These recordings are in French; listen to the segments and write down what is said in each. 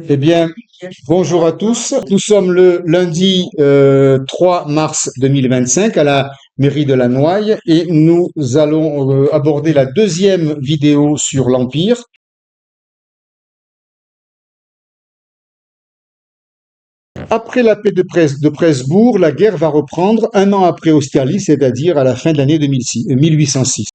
Eh bien, bonjour à tous. Nous sommes le lundi 3 mars 2025 à la mairie de la Noaille et nous allons aborder la deuxième vidéo sur l'Empire. Après la paix de Presbourg, la guerre va reprendre un an après Austerlitz, c'est-à-dire à la fin de l'année 1806.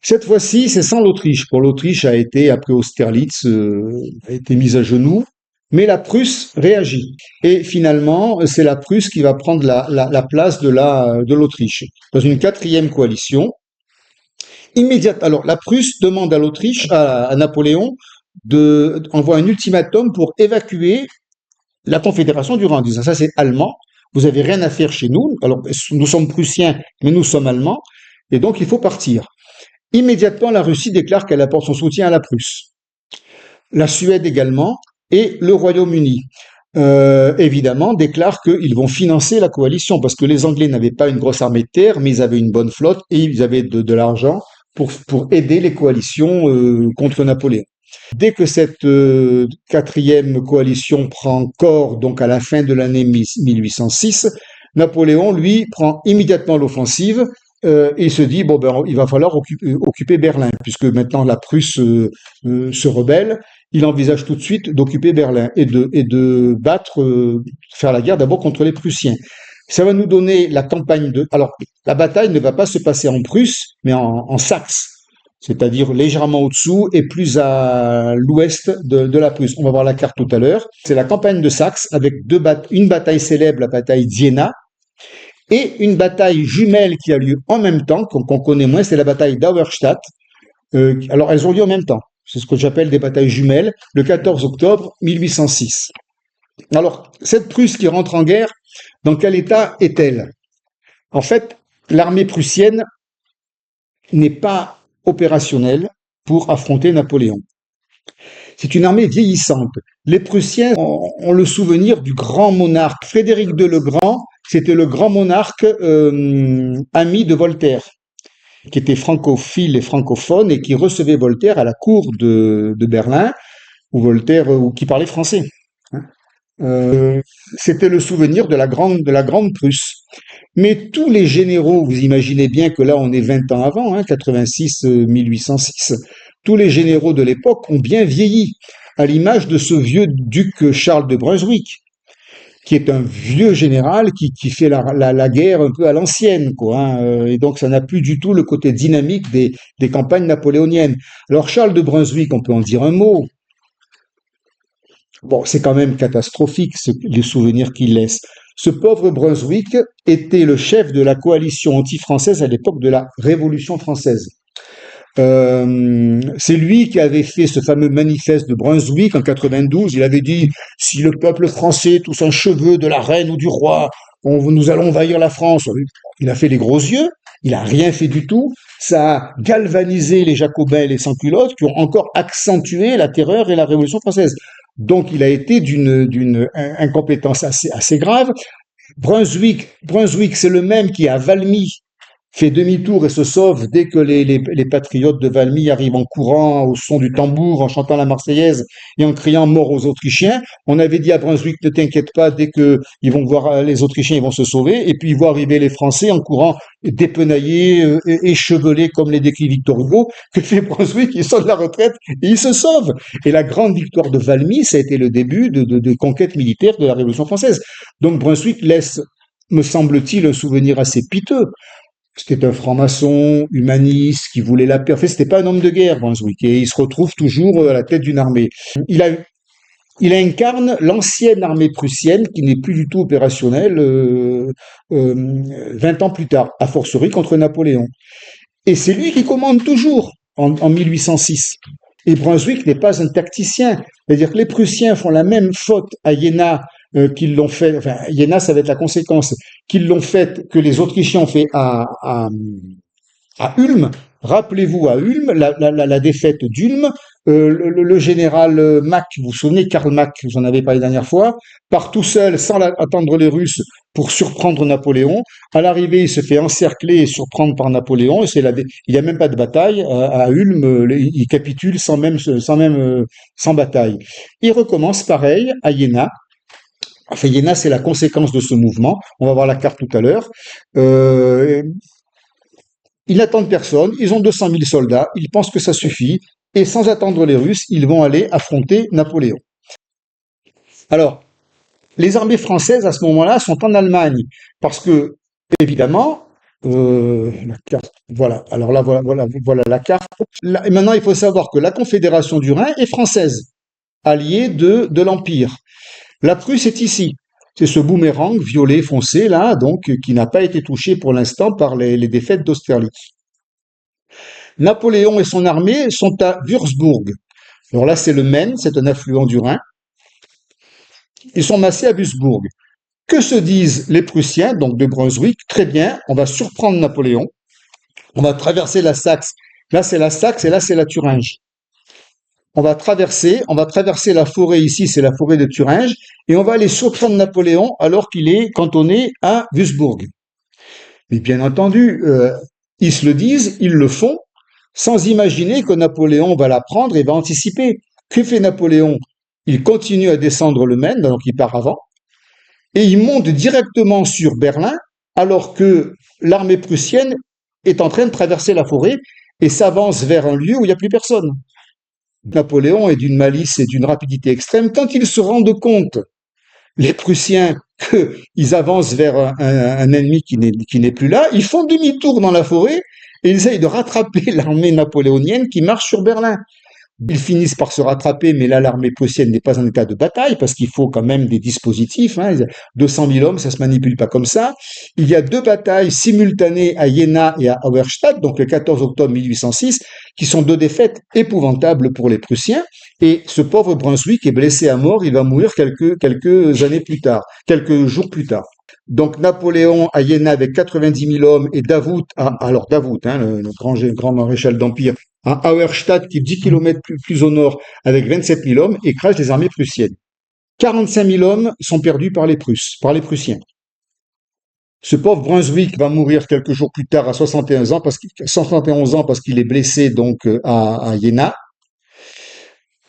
Cette fois-ci, c'est sans l'Autriche. Pour l'Autriche a été, après Austerlitz, a été mise à genoux, mais la Prusse réagit. Et finalement, c'est la Prusse qui va prendre la place de l'Autriche dans une quatrième coalition. Immédiate. Alors, la Prusse demande à l'Autriche, à Napoléon, envoie un ultimatum pour évacuer la Confédération du Rhin, en disant ça c'est allemand, vous avez rien à faire chez nous. Alors, nous sommes prussiens, mais nous sommes allemands, et donc il faut partir. Immédiatement, la Russie déclare qu'elle apporte son soutien à la Prusse. La Suède également et le Royaume-Uni, évidemment, déclarent qu'ils vont financer la coalition parce que les Anglais n'avaient pas une grosse armée de terre, mais ils avaient une bonne flotte et ils avaient de l'argent pour aider les coalitions contre Napoléon. Dès que cette quatrième coalition prend corps, donc à la fin de l'année 1806, Napoléon, lui, prend immédiatement l'offensive et se dit, bon, ben, il va falloir occuper Berlin, puisque maintenant la Prusse se rebelle. Il envisage tout de suite d'occuper Berlin et de battre, faire la guerre d'abord contre les Prussiens. Ça va nous donner la campagne de... Alors, la bataille ne va pas se passer en Prusse, mais en Saxe, c'est-à-dire légèrement au-dessous et plus à l'ouest de la Prusse. On va voir la carte tout à l'heure. C'est la campagne de Saxe avec une bataille célèbre, la bataille d'Iéna, et une bataille jumelle qui a lieu en même temps, qu'on connaît moins, c'est la bataille d'Auerstadt. Alors, elles ont lieu en même temps. C'est ce que j'appelle des batailles jumelles, le 14 octobre 1806. Alors, cette Prusse qui rentre en guerre, dans quel état est-elle? En fait, l'armée prussienne n'est pas opérationnelle pour affronter Napoléon. C'est une armée vieillissante. Les Prussiens ont le souvenir du grand monarque. Frédéric II le Grand, c'était le grand monarque ami de Voltaire, qui était francophile et francophone et qui recevait Voltaire à la cour de Berlin, où Voltaire, qui parlait français. Euh, C'était le souvenir de la grande Prusse. Mais tous les généraux, vous imaginez bien que là on est 20 ans avant, 86, 1806, tous les généraux de l'époque ont bien vieilli, à l'image de ce vieux duc Charles de Brunswick, qui est un vieux général qui fait la guerre un peu à l'ancienne, quoi. Et donc ça n'a plus du tout le côté dynamique des campagnes napoléoniennes. Alors Charles de Brunswick, on peut en dire un mot. Bon, c'est quand même catastrophique, les souvenirs qu'il laisse. Ce pauvre Brunswick était le chef de la coalition anti-française à l'époque de la Révolution française. C'est lui qui avait fait ce fameux manifeste de Brunswick en 92. Il avait dit, si le peuple français touche un cheveu de la reine ou du roi, nous allons envahir la France. Il a fait les gros yeux, il a rien fait du tout. Ça a galvanisé les Jacobins et les sans-culottes qui ont encore accentué la terreur et la Révolution française. Donc il a été d'une incompétence assez grave. Brunswick, c'est le même qui à Valmy fait demi-tour et se sauve dès que les patriotes de Valmy arrivent en courant au son du tambour, en chantant la Marseillaise et en criant mort aux Autrichiens. On avait dit à Brunswick, ne t'inquiète pas, dès que ils vont voir les Autrichiens, ils vont se sauver. Et puis ils voient arriver les Français en courant dépenaillés, échevelés comme les décrits Victor Hugo. Que fait Brunswick? Il sort de la retraite et il se sauve. Et la grande victoire de Valmy, ça a été le début de conquête militaire de la Révolution française. Donc Brunswick laisse, me semble-t-il, un souvenir assez piteux. C'était un franc-maçon, humaniste, qui voulait la paix. En fait, c'était pas un homme de guerre, Brunswick, et il se retrouve toujours à la tête d'une armée. Il a, il incarne l'ancienne armée prussienne qui n'est plus du tout opérationnelle 20 ans plus tard, a fortiori contre Napoléon. Et c'est lui qui commande toujours en 1806. Et Brunswick n'est pas un tacticien. C'est-à-dire que les Prussiens font la même faute à Iéna qu'ils l'ont fait, enfin, Iéna, ça va être la conséquence, qu'ils l'ont fait, que les Autrichiens ont fait à Ulm, Rappelez-vous à Ulm, la défaite d'Ulm, le général Mack, vous vous souvenez, Karl Mack, j'en avais parlé la dernière fois, part tout seul sans attendre les Russes pour surprendre Napoléon. À l'arrivée, il se fait encercler et surprendre par Napoléon. Il n'y a même pas de bataille à Ulm. Il capitule sans bataille. Il recommence pareil à Iéna. Enfin, Iéna, c'est la conséquence de ce mouvement. On va voir la carte tout à l'heure. Euh, Ils n'attendent personne, ils ont 200 000 soldats, ils pensent que ça suffit, et sans attendre les Russes, ils vont aller affronter Napoléon. Alors, les armées françaises à ce moment-là sont en Allemagne, parce que, évidemment, la carte, voilà, alors là, voilà la carte. Là, et maintenant, il faut savoir que la Confédération du Rhin est française, alliée de l'Empire. La Prusse est ici. C'est ce boomerang violet foncé, là, donc, qui n'a pas été touché pour l'instant par les défaites d'Austerlitz. Napoléon et son armée sont à Würzburg. Alors là, c'est le Maine, c'est un affluent du Rhin. Ils sont massés à Würzburg. Que se disent les Prussiens, donc de Brunswick? Très bien, on va surprendre Napoléon, on va traverser la Saxe. Là, c'est la Saxe et là, c'est la Thuringe. On va traverser la forêt ici, c'est la forêt de Thuringe, et on va aller surprendre Napoléon alors qu'il est cantonné à Würzburg. Mais bien entendu, ils se le disent, ils le font, sans imaginer que Napoléon va la prendre et va anticiper. Que fait Napoléon? Il continue à descendre le Maine, donc il part avant, et il monte directement sur Berlin, alors que l'armée prussienne est en train de traverser la forêt et s'avance vers un lieu où il n'y a plus personne. Napoléon est d'une malice et d'une rapidité extrême. Quand ils se rendent compte, les Prussiens, qu'ils avancent vers un ennemi qui n'est plus là, ils font demi-tour dans la forêt et ils essayent de rattraper l'armée napoléonienne qui marche sur Berlin. Ils finissent par se rattraper, mais là, l'armée prussienne n'est pas en état de bataille, parce qu'il faut quand même des dispositifs. 200 000 hommes, ça se manipule pas comme ça. Il y a deux batailles simultanées à Jena et à Auerstadt, donc le 14 octobre 1806, qui sont deux défaites épouvantables pour les Prussiens. Et ce pauvre Brunswick est blessé à mort, il va mourir quelques années plus tard, quelques jours plus tard. Donc Napoléon à Jena avec 90 000 hommes et Davout, le grand maréchal d'Empire, à Auerstadt, qui est 10 km plus au nord, avec 27 000 hommes, écrase les armées prussiennes. 45 000 hommes sont perdus par les Prussiens. Ce pauvre Brunswick va mourir quelques jours plus tard à 71 ans parce qu'il est blessé donc à Jena.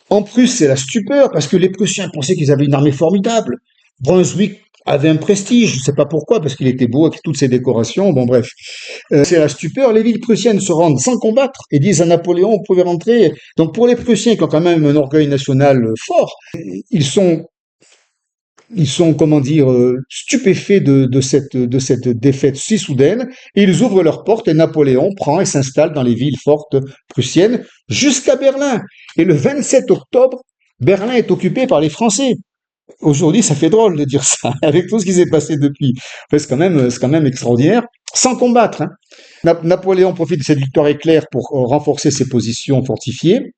En Prusse, c'est la stupeur parce que les Prussiens pensaient qu'ils avaient une armée formidable. Brunswick avait un prestige, je ne sais pas pourquoi, parce qu'il était beau avec toutes ses décorations. Bon, bref, c'est la stupeur. Les villes prussiennes se rendent sans combattre et disent à Napoléon, vous pouvez rentrer. Donc pour les Prussiens qui ont quand même un orgueil national fort, ils sont comment dire, stupéfaits de cette défaite si soudaine, et ils ouvrent leurs portes et Napoléon prend et s'installe dans les villes fortes prussiennes jusqu'à Berlin. Et le 27 octobre, Berlin est occupé par les Français. Aujourd'hui, ça fait drôle de dire ça, avec tout ce qui s'est passé depuis. Enfin, c'est quand même extraordinaire, sans combattre. Napoléon profite de cette victoire éclair pour renforcer ses positions fortifiées.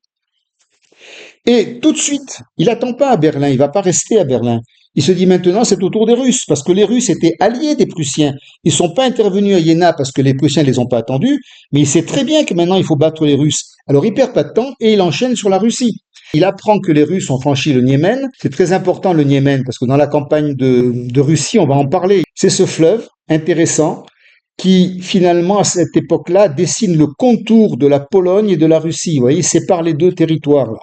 Et tout de suite, il n'attend pas à Berlin, il va pas rester à Berlin. Il se dit maintenant, c'est au tour des Russes, parce que les Russes étaient alliés des Prussiens. Ils sont pas intervenus à Iéna parce que les Prussiens les ont pas attendus, mais il sait très bien que maintenant il faut battre les Russes. Alors il perd pas de temps et il enchaîne sur la Russie. Il apprend que les Russes ont franchi le Niémen. C'est très important le Niémen, parce que dans la campagne de Russie, on va en parler. C'est ce fleuve intéressant qui, finalement, à cette époque-là, dessine le contour de la Pologne et de la Russie. Vous voyez, il sépare les deux territoires, là.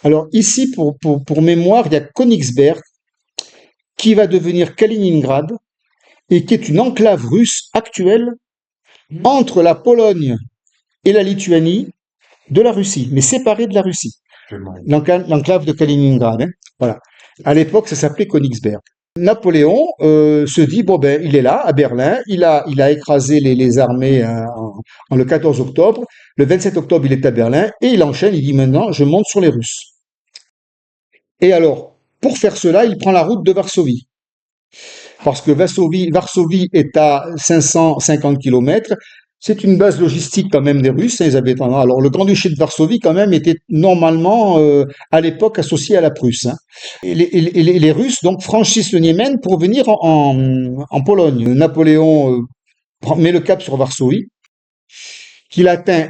Alors ici, pour mémoire, il y a Königsberg, qui va devenir Kaliningrad, et qui est une enclave russe actuelle entre la Pologne et la Lituanie de la Russie, mais séparée de la Russie. L'enclave de Kaliningrad. Voilà. À l'époque, ça s'appelait Königsberg. Napoléon se dit, bon ben, il est là, à Berlin, il a écrasé les armées en le 14 octobre, le 27 octobre, il est à Berlin, et il enchaîne, il dit maintenant, je monte sur les Russes. Et alors, pour faire cela, il prend la route de Varsovie. Parce que Varsovie est à 550 km. C'est une base logistique quand même des Russes, ils avaient tendance. Alors le Grand-Duché de Varsovie quand même était normalement à l'époque associé à la Prusse. Et les Russes donc franchissent le Niémen pour venir en Pologne. Napoléon met le cap sur Varsovie. qu'il atteint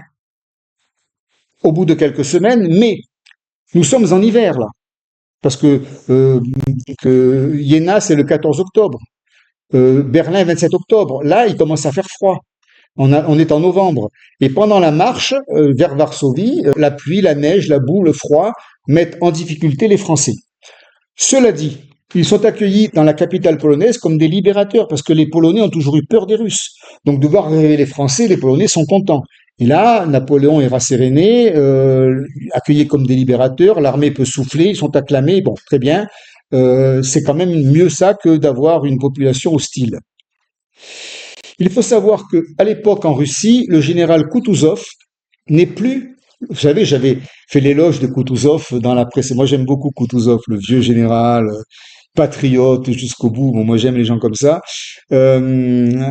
au bout de quelques semaines, mais nous sommes en hiver là, parce que Iéna c'est le 14 octobre, Berlin 27 octobre, là il commence à faire froid. On est en novembre. Et pendant la marche vers Varsovie, la pluie, la neige, la boue, le froid mettent en difficulté les Français. Cela dit, ils sont accueillis dans la capitale polonaise comme des libérateurs, parce que les Polonais ont toujours eu peur des Russes. Donc de voir arriver les Français, les Polonais sont contents. Et là, Napoléon est rasséréné, accueilli comme des libérateurs, l'armée peut souffler, ils sont acclamés, bon, très bien. C'est quand même mieux ça que d'avoir une population hostile. Il faut savoir que à l'époque en Russie, le général Koutouzov n'est plus. Vous savez, j'avais fait l'éloge de Koutouzov dans la presse. Moi, j'aime beaucoup Koutouzov, le vieux général, patriote jusqu'au bout. Bon, moi, j'aime les gens comme ça. Euh,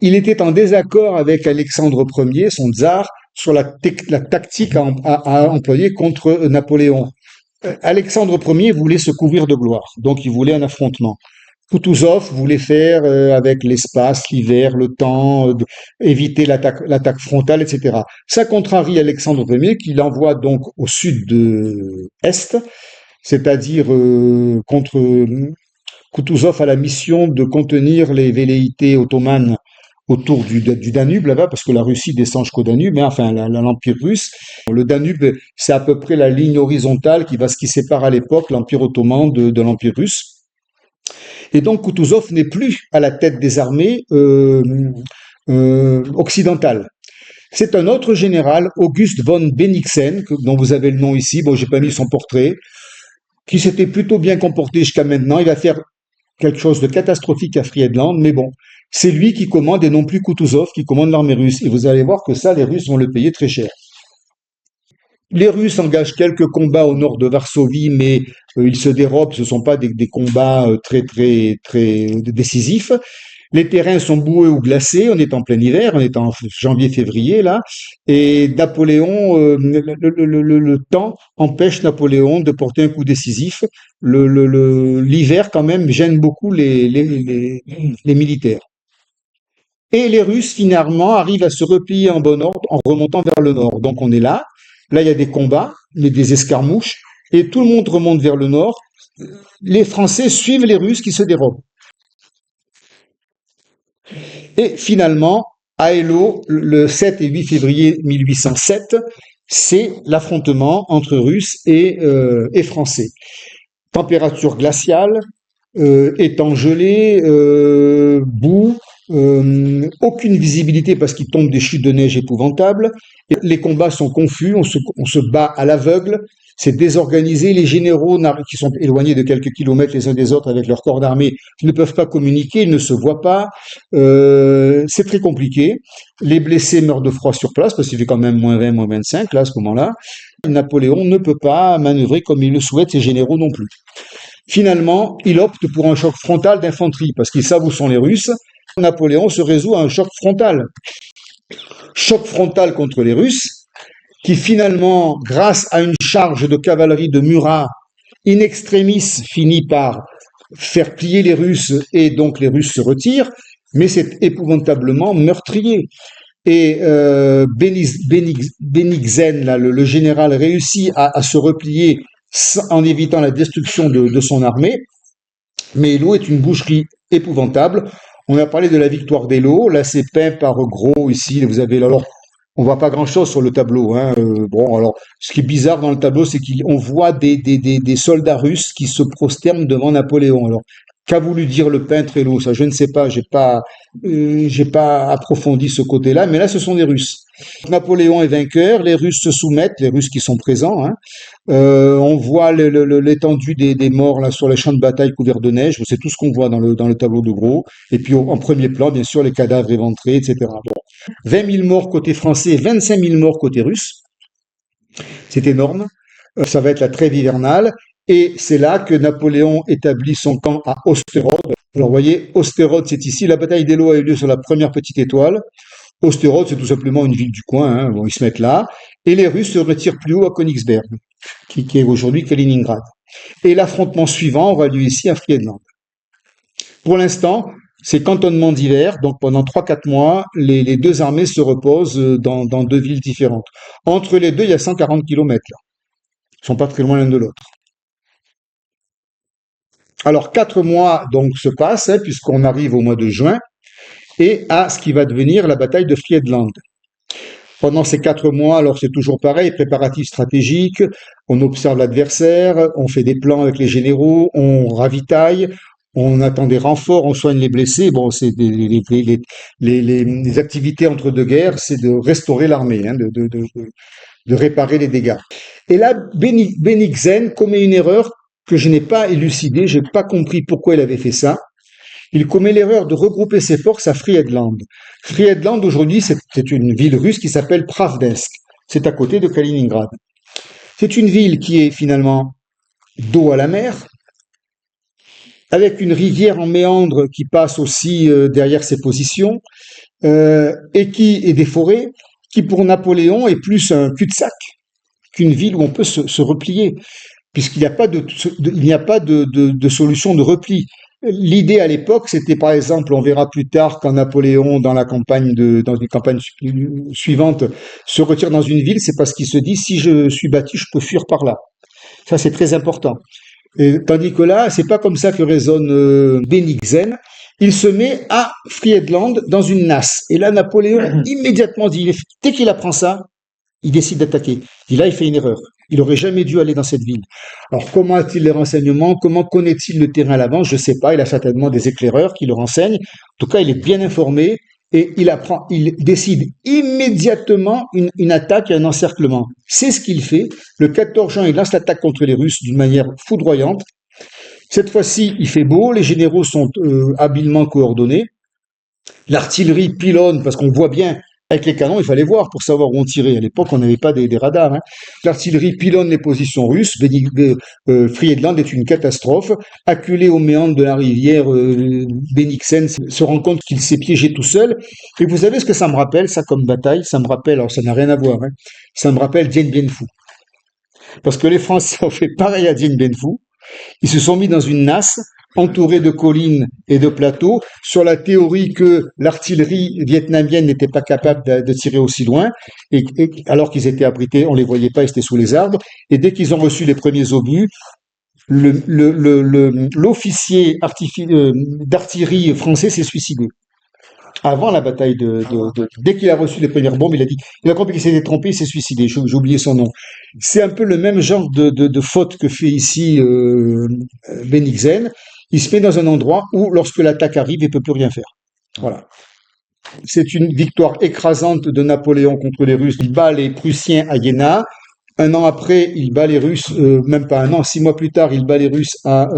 il était en désaccord avec Alexandre Ier, son tsar, sur la tactique à employer contre Napoléon. Alexandre Ier voulait se couvrir de gloire, donc il voulait un affrontement. Koutouzov voulait faire avec l'espace, l'hiver, le temps, éviter l'attaque frontale, etc. Ça contrarie Alexandre Ier qui l'envoie donc au sud de Est, c'est-à-dire contre Koutouzov a la mission de contenir les velléités ottomanes autour du Danube là-bas, parce que la Russie descend jusqu'au Danube, mais enfin l'Empire russe. Le Danube, c'est à peu près la ligne horizontale qui sépare à l'époque l'Empire ottoman de l'Empire russe. Et donc Koutouzov n'est plus à la tête des armées occidentales. C'est un autre général, August von Bennigsen, dont vous avez le nom ici, bon j'ai pas mis son portrait, qui s'était plutôt bien comporté jusqu'à maintenant. Il va faire quelque chose de catastrophique à Friedland, mais bon, c'est lui qui commande et non plus Koutouzov qui commande l'armée russe. Et vous allez voir que ça, les Russes vont le payer très cher. Les Russes engagent quelques combats au nord de Varsovie, mais ils se dérobent, ce ne sont pas des combats très décisifs. Les terrains sont boueux ou glacés, on est en plein hiver, on est en janvier-février là, et Napoléon, le temps empêche Napoléon de porter un coup décisif. L'hiver quand même gêne beaucoup les militaires. Et les Russes finalement arrivent à se replier en bon ordre en remontant vers le nord. Donc on est là. Là, il y a des combats, des escarmouches, et tout le monde remonte vers le nord. Les Français suivent les Russes qui se dérobent. Et finalement, à Eylau, le 7 et 8 février 1807, c'est l'affrontement entre Russes et Français. Température glaciale, étang gelé, boue, aucune visibilité parce qu'il tombe des chutes de neige épouvantables. Et les combats sont confus, on se bat à l'aveugle, c'est désorganisé. Les généraux qui sont éloignés de quelques kilomètres les uns des autres avec leur corps d'armée ne peuvent pas communiquer, ils ne se voient pas. C'est très compliqué. Les blessés meurent de froid sur place parce qu'il fait quand même moins 20, moins 25 là à ce moment-là. Napoléon ne peut pas manœuvrer comme il le souhaite, ses généraux non plus. Finalement, il opte pour un choc frontal d'infanterie parce qu'ils savent où sont les Russes. Napoléon se résout à un choc frontal. Choc frontal contre les Russes, qui finalement, grâce à une charge de cavalerie de Murat, in extremis finit par faire plier les Russes et donc les Russes se retirent, mais c'est épouvantablement meurtrier. Et Bennigsen, là, le général, réussit à se replier en évitant la destruction de son armée, mais Eylau est une boucherie épouvantable. On a parlé de la victoire d'Eylau, là c'est peint par Gros ici, vous avez alors on voit pas grand-chose sur le tableau, hein. Bon, alors, ce qui est bizarre dans le tableau, c'est qu'on voit des soldats russes qui se prosternent devant Napoléon. Alors, qu'a voulu dire le peintre Eylau? Ça, je ne sais pas. J'ai pas approfondi ce côté-là. Mais là, ce sont des Russes. Napoléon est vainqueur. Les Russes se soumettent, les Russes qui sont présents, hein. On voit l'étendue des morts là sur les champs de bataille couverts de neige. C'est tout ce qu'on voit dans le tableau de Gros. Et puis, en premier plan, bien sûr, les cadavres éventrés, etc. Bon. 20 000 morts côté français, 25 000 morts côté russe. C'est énorme. Ça va être la trêve hivernale. Et c'est là que Napoléon établit son camp à Osterode. Alors, vous voyez, Osterode, c'est ici. La bataille d'Eylau a eu lieu sur la première petite étoile. Osterode, c'est tout simplement une ville du coin, hein. Bon, ils se mettent là. Et les Russes se retirent plus haut à Königsberg, qui est aujourd'hui Kaliningrad. Et l'affrontement suivant aura lieu ici à Friedland. Pour l'instant, C'est cantonnement d'hiver, donc pendant 3-4 mois, les deux armées se reposent dans deux villes différentes. Entre les deux, il y a 140 kilomètres. Ils sont pas très loin l'un de l'autre. Alors 4 mois donc se passent, hein, puisqu'on arrive au mois de juin, et à ce qui va devenir la bataille de Friedland. Pendant ces 4 mois, alors c'est toujours pareil, préparatifs stratégiques, on observe l'adversaire, on fait des plans avec les généraux, on ravitaille, on attend des renforts, on soigne les blessés. Bon, c'est les activités entre deux guerres, c'est de restaurer l'armée, hein, de réparer les dégâts. Et là, Bennigsen commet une erreur que je n'ai pas élucidée, je n'ai pas compris pourquoi il avait fait ça. Il commet l'erreur de regrouper ses forces à Friedland. Friedland, aujourd'hui, c'est une ville russe qui s'appelle Pravdinsk. C'est à côté de Kaliningrad. C'est une ville qui est finalement dos à la mer, avec une rivière en méandre qui passe aussi derrière ses positions, et des forêts, qui pour Napoléon est plus un cul-de-sac qu'une ville où on peut se replier, puisqu'il n'y a pas de solution de repli. L'idée à l'époque, c'était par exemple, on verra plus tard quand Napoléon, dans une campagne suivante, se retire dans une ville, c'est parce qu'il se dit si je suis battu, je peux fuir par là. Ça, c'est très important. Et, tandis que là, c'est pas comme ça que raisonne Bennigsen. Il se met à Friedland dans une nasse. Et là, Napoléon immédiatement dit, dès qu'il apprend ça, il décide d'attaquer. Et là, il fait une erreur. Il aurait jamais dû aller dans cette ville. Alors, comment a-t-il les renseignements? Comment connaît-il le terrain à l'avance? Je sais pas. Il a certainement des éclaireurs qui le renseignent. En tout cas, il est bien informé et il décide immédiatement une attaque et un encerclement. C'est ce qu'il fait. Le 14 juin, il lance l'attaque contre les Russes d'une manière foudroyante. Cette fois-ci, il fait beau. Les généraux sont habilement coordonnés. L'artillerie pilonne parce qu'on voit bien. Avec les canons, il fallait voir pour savoir où on tirait. À l'époque, on n'avait pas des radars. Hein. L'artillerie pilonne les positions russes. Friedland est une catastrophe. Acculé au méandre de la rivière, Bennigsen se rend compte qu'il s'est piégé tout seul. Et vous savez ce que ça me rappelle, ça, comme bataille? Ça me rappelle, alors ça n'a rien à voir, hein, ça me rappelle Dien Bien Phu. Parce que les Français ont fait pareil à Dien Bien Phu. Ils se sont mis dans une nasse entourés de collines et de plateaux, sur la théorie que l'artillerie vietnamienne n'était pas capable de tirer aussi loin, alors qu'ils étaient abrités, on les voyait pas, ils étaient sous les arbres, et dès qu'ils ont reçu les premiers obus, l'officier d'artillerie français s'est suicidé. Avant la bataille dès qu'il a reçu les premières bombes, il a compris qu'il s'était trompé, il s'est suicidé. J'ai oublié son nom. C'est un peu le même genre de faute que fait ici Bennigsen. Il se met dans un endroit où, lorsque l'attaque arrive, il peut plus rien faire. Voilà. C'est une victoire écrasante de Napoléon contre les Russes. Il bat les Prussiens à Iéna. Un an après, il bat les Russes, même pas un an, 6 mois plus tard, il bat les Russes à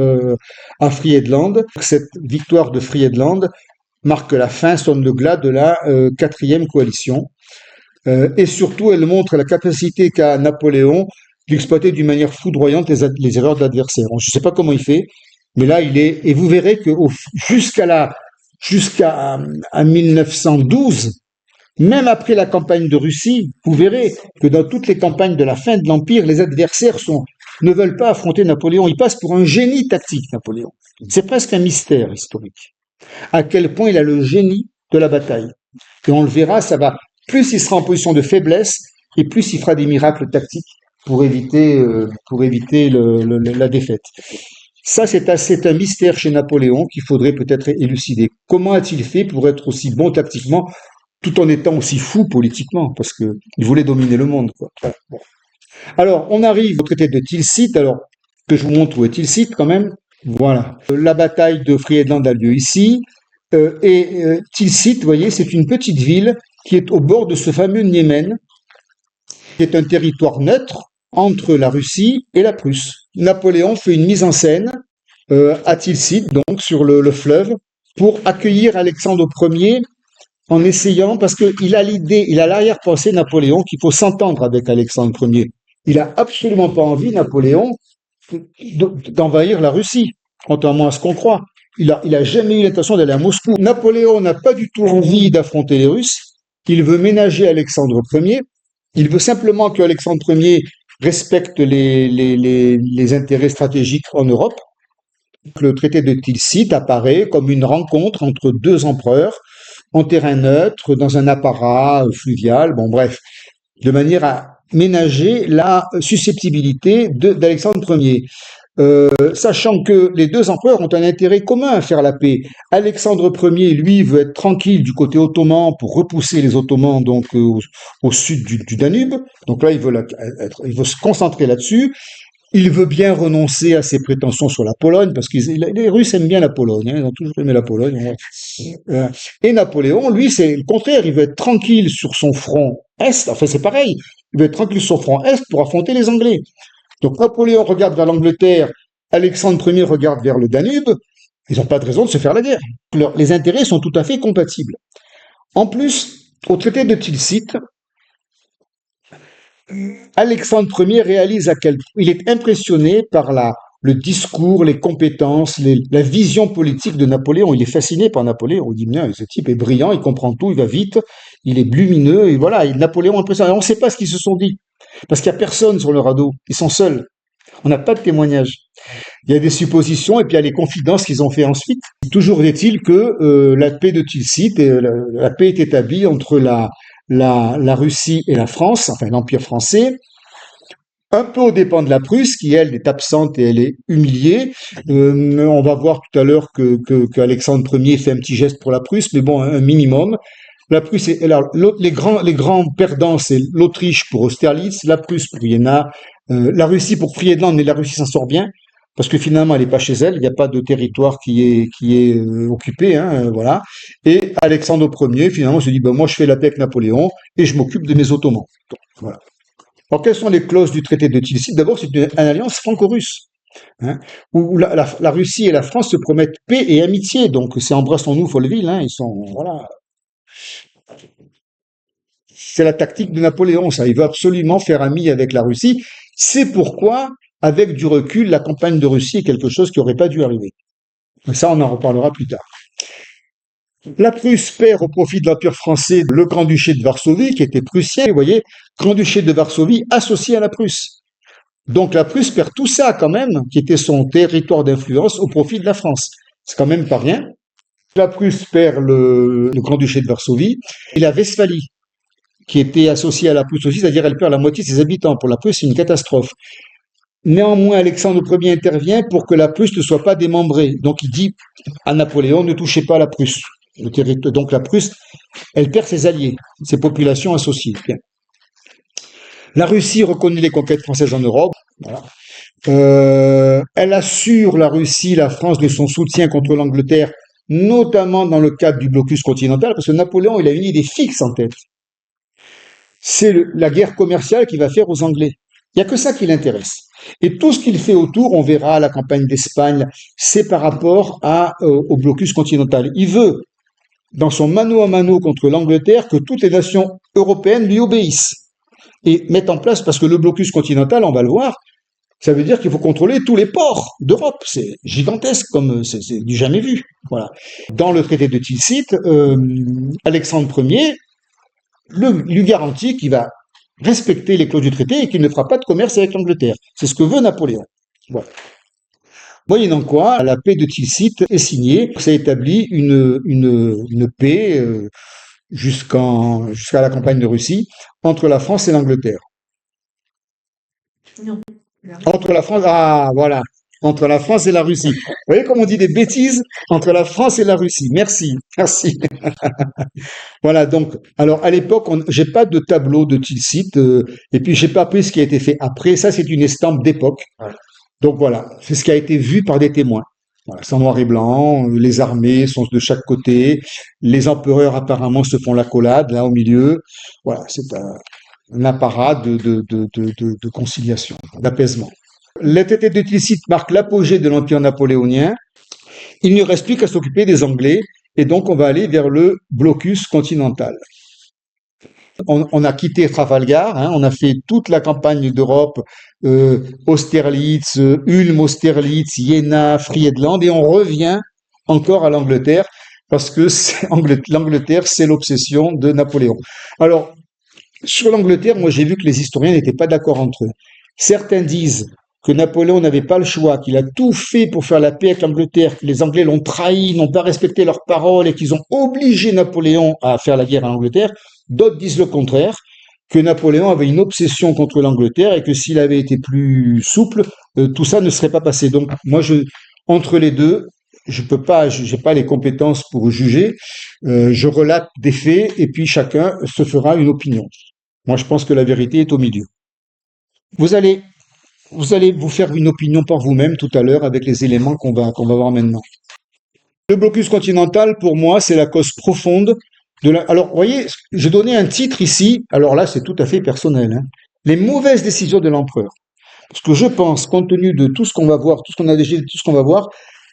Friedland. Cette victoire de Friedland marque la fin, sonne le glas de la quatrième coalition. Et surtout, elle montre la capacité qu'a Napoléon d'exploiter d'une manière foudroyante les erreurs de l'adversaire. Je ne sais pas comment il fait, mais là, et vous verrez que jusqu'à 1912, même après la campagne de Russie, vous verrez que dans toutes les campagnes de la fin de l'Empire, les adversaires ne veulent pas affronter Napoléon. Il passe pour un génie tactique, Napoléon. C'est presque un mystère historique. À quel point il a le génie de la bataille. Et on le verra, plus il sera en position de faiblesse, et plus il fera des miracles tactiques pour éviter la défaite. Ça, c'est un mystère chez Napoléon qu'il faudrait peut-être élucider. Comment a-t-il fait pour être aussi bon tactiquement, tout en étant aussi fou politiquement, parce qu'il voulait dominer le monde, quoi. Bon. Alors, on arrive au traité de Tilsit. Alors, que je vous montre où est Tilsit quand même. Voilà. La bataille de Friedland a lieu ici. Tilsit, vous voyez, c'est une petite ville qui est au bord de ce fameux Niemen, qui est un territoire neutre entre la Russie et la Prusse. Napoléon fait une mise en scène à Tilsit, donc sur le fleuve, pour accueillir Alexandre Ier en essayant, parce qu'il a l'idée, il a l'arrière-pensée, Napoléon, qu'il faut s'entendre avec Alexandre Ier. Il a absolument pas envie, Napoléon, d'envahir la Russie, contrairement à ce qu'on croit. Il a jamais eu l'intention d'aller à Moscou. Napoléon n'a pas du tout envie d'affronter les Russes. Il veut ménager Alexandre Ier. Il veut simplement que Alexandre Ier respecte les intérêts stratégiques en Europe. Le traité de Tilsit apparaît comme une rencontre entre deux empereurs en terrain neutre, dans un apparat fluvial, bon bref, de manière à ménager la susceptibilité d'Alexandre Ier. Sachant que les deux empereurs ont un intérêt commun à faire la paix. Alexandre Ier, lui, veut être tranquille du côté ottoman pour repousser les Ottomans donc au sud du Danube. Donc là, il veut se concentrer là-dessus. Il veut bien renoncer à ses prétentions sur la Pologne, parce que les Russes aiment bien la Pologne, hein, ils ont toujours aimé la Pologne. Et Napoléon, lui, c'est le contraire, il veut être tranquille sur son front Est, enfin c'est pareil, il veut être tranquille sur son front Est pour affronter les Anglais. Donc Napoléon regarde vers l'Angleterre, Alexandre Ier regarde vers le Danube, ils n'ont pas de raison de se faire la guerre. Les intérêts sont tout à fait compatibles. En plus, au traité de Tilsit, Alexandre Ier réalise à quel point il est impressionné par le discours, les compétences, la vision politique de Napoléon. Il est fasciné par Napoléon. Il dit, mais ce type est brillant, il comprend tout, il va vite, il est lumineux, et voilà, Napoléon impressionné. On ne sait pas ce qu'ils se sont dit, parce qu'il n'y a personne sur le radeau, ils sont seuls. On n'a pas de témoignages. Il y a des suppositions et puis il y a les confidences qu'ils ont fait ensuite. Toujours est-il que la paix de Tilsit, la paix est établie entre la Russie et la France, enfin l'Empire français, un peu aux dépens de la Prusse, qui elle est absente et elle est humiliée. On va voir tout à l'heure que Alexandre Ier fait un petit geste pour la Prusse, mais bon, un minimum. La Prusse, alors, les grands perdants, c'est l'Autriche pour Austerlitz, la Prusse pour Iéna, la Russie pour Friedland, mais la Russie s'en sort bien, parce que finalement, elle n'est pas chez elle, il n'y a pas de territoire qui est occupé, hein, voilà. Et Alexandre Ier, finalement, se dit, ben, moi, je fais la paix avec Napoléon, et je m'occupe de mes Ottomans. Donc, voilà. Alors, quelles sont les clauses du traité de Tilsit? D'abord, c'est une alliance franco-russe, hein, où la Russie et la France se promettent paix et amitié, donc c'est embrassons-nous, Folleville, hein, ils sont, voilà. C'est la tactique de Napoléon, ça. Il veut absolument faire ami avec la Russie. C'est pourquoi, avec du recul, la campagne de Russie est quelque chose qui n'aurait pas dû arriver. Mais ça, on en reparlera plus tard. La Prusse perd au profit de l'Empire français le Grand-Duché de Varsovie, qui était prussien, vous voyez, Grand-Duché de Varsovie associé à la Prusse. Donc la Prusse perd tout ça quand même, qui était son territoire d'influence, au profit de la France. C'est quand même pas rien. La Prusse perd le Grand-Duché de Varsovie et la Westphalie, qui était associée à la Prusse aussi, c'est-à-dire elle perd la moitié de ses habitants. Pour la Prusse, c'est une catastrophe. Néanmoins, Alexandre Ier intervient pour que la Prusse ne soit pas démembrée. Donc il dit à Napoléon, ne touchez pas la Prusse. Donc la Prusse, elle perd ses alliés, ses populations associées. Bien. La Russie reconnaît les conquêtes françaises en Europe. Voilà. Elle assure la Russie, la France de son soutien contre l'Angleterre, notamment dans le cadre du blocus continental, parce que Napoléon, il a une idée fixe en tête. C'est la guerre commerciale qu'il va faire aux Anglais. Il n'y a que ça qui l'intéresse. Et tout ce qu'il fait autour, on verra la campagne d'Espagne, c'est par rapport au blocus continental. Il veut, dans son mano à mano contre l'Angleterre, que toutes les nations européennes lui obéissent et mettent en place, parce que le blocus continental, on va le voir, ça veut dire qu'il faut contrôler tous les ports d'Europe. C'est gigantesque, comme c'est du jamais vu. Voilà. Dans le traité de Tilsit, Alexandre Ier lui garantit qu'il va respecter les clauses du traité et qu'il ne fera pas de commerce avec l'Angleterre. C'est ce que veut Napoléon. Voilà. Moyennant quoi, la paix de Tilsit est signée. Ça établit une paix jusqu'à la campagne de Russie entre la France et l'Angleterre. Non. Entre la France, ah voilà, entre la France et la Russie. Vous voyez comme on dit des bêtises entre la France et la Russie. Merci, merci. Voilà, donc, alors à l'époque, j'ai pas de tableau de Tilsit, et puis j'ai pas pris ce qui a été fait après. Ça, c'est une estampe d'époque. Donc voilà, c'est ce qui a été vu par des témoins. Voilà, c'est en noir et blanc, les armées sont de chaque côté, les empereurs apparemment se font l'accolade là au milieu. Voilà, c'est un apparat de conciliation, d'apaisement. Le traité de Tilsit marque l'apogée de l'Empire napoléonien. Il ne reste plus qu'à s'occuper des Anglais, et donc on va aller vers le blocus continental. On a quitté Trafalgar, hein, on a fait toute la campagne d'Europe, Austerlitz, Ulm, Austerlitz, Iéna, Friedland, et on revient encore à l'Angleterre, parce que l'Angleterre, c'est l'obsession de Napoléon. Alors, sur l'Angleterre, moi j'ai vu que les historiens n'étaient pas d'accord entre eux. Certains disent que Napoléon n'avait pas le choix, qu'il a tout fait pour faire la paix avec l'Angleterre, que les Anglais l'ont trahi, n'ont pas respecté leurs paroles et qu'ils ont obligé Napoléon à faire la guerre à l'Angleterre. D'autres disent le contraire, que Napoléon avait une obsession contre l'Angleterre et que s'il avait été plus souple, tout ça ne serait pas passé. Donc moi, entre les deux, je peux pas, j'ai pas les compétences pour juger. Je relate des faits et puis chacun se fera une opinion. Moi, je pense que la vérité est au milieu. Vous allez, vous allez vous faire une opinion par vous-même tout à l'heure avec les éléments qu'on va voir maintenant. Le blocus continental, pour moi, c'est la cause profonde de la. Alors, vous voyez, j'ai donné un titre ici. Alors là, c'est tout à fait personnel, hein. Les mauvaises décisions de l'empereur. Parce que je pense, compte tenu de tout ce qu'on va voir, tout ce qu'on a déjà, tout ce qu'on va voir,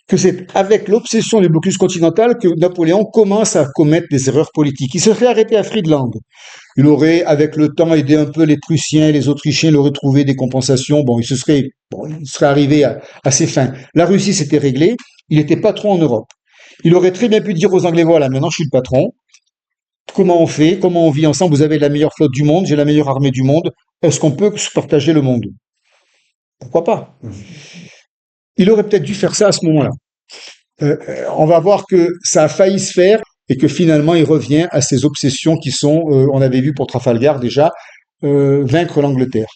que c'est avec l'obsession du blocus continental que Napoléon commence à commettre des erreurs politiques. Il se serait arrêté à Friedland. Il aurait, avec le temps, aidé un peu les Prussiens et les Autrichiens, il aurait trouvé des compensations. Il serait arrivé à ses fins. La Russie s'était réglée. Il était patron en Europe. Il aurait très bien pu dire aux Anglais, voilà, maintenant je suis le patron. Comment on fait? Comment on vit ensemble? Vous avez la meilleure flotte du monde, j'ai la meilleure armée du monde. Est-ce qu'on peut se partager le monde? Pourquoi pas? Il aurait peut-être dû faire ça à ce moment-là. On va voir que ça a failli se faire et que finalement il revient à ses obsessions qui sont, on avait vu pour Trafalgar déjà, vaincre l'Angleterre.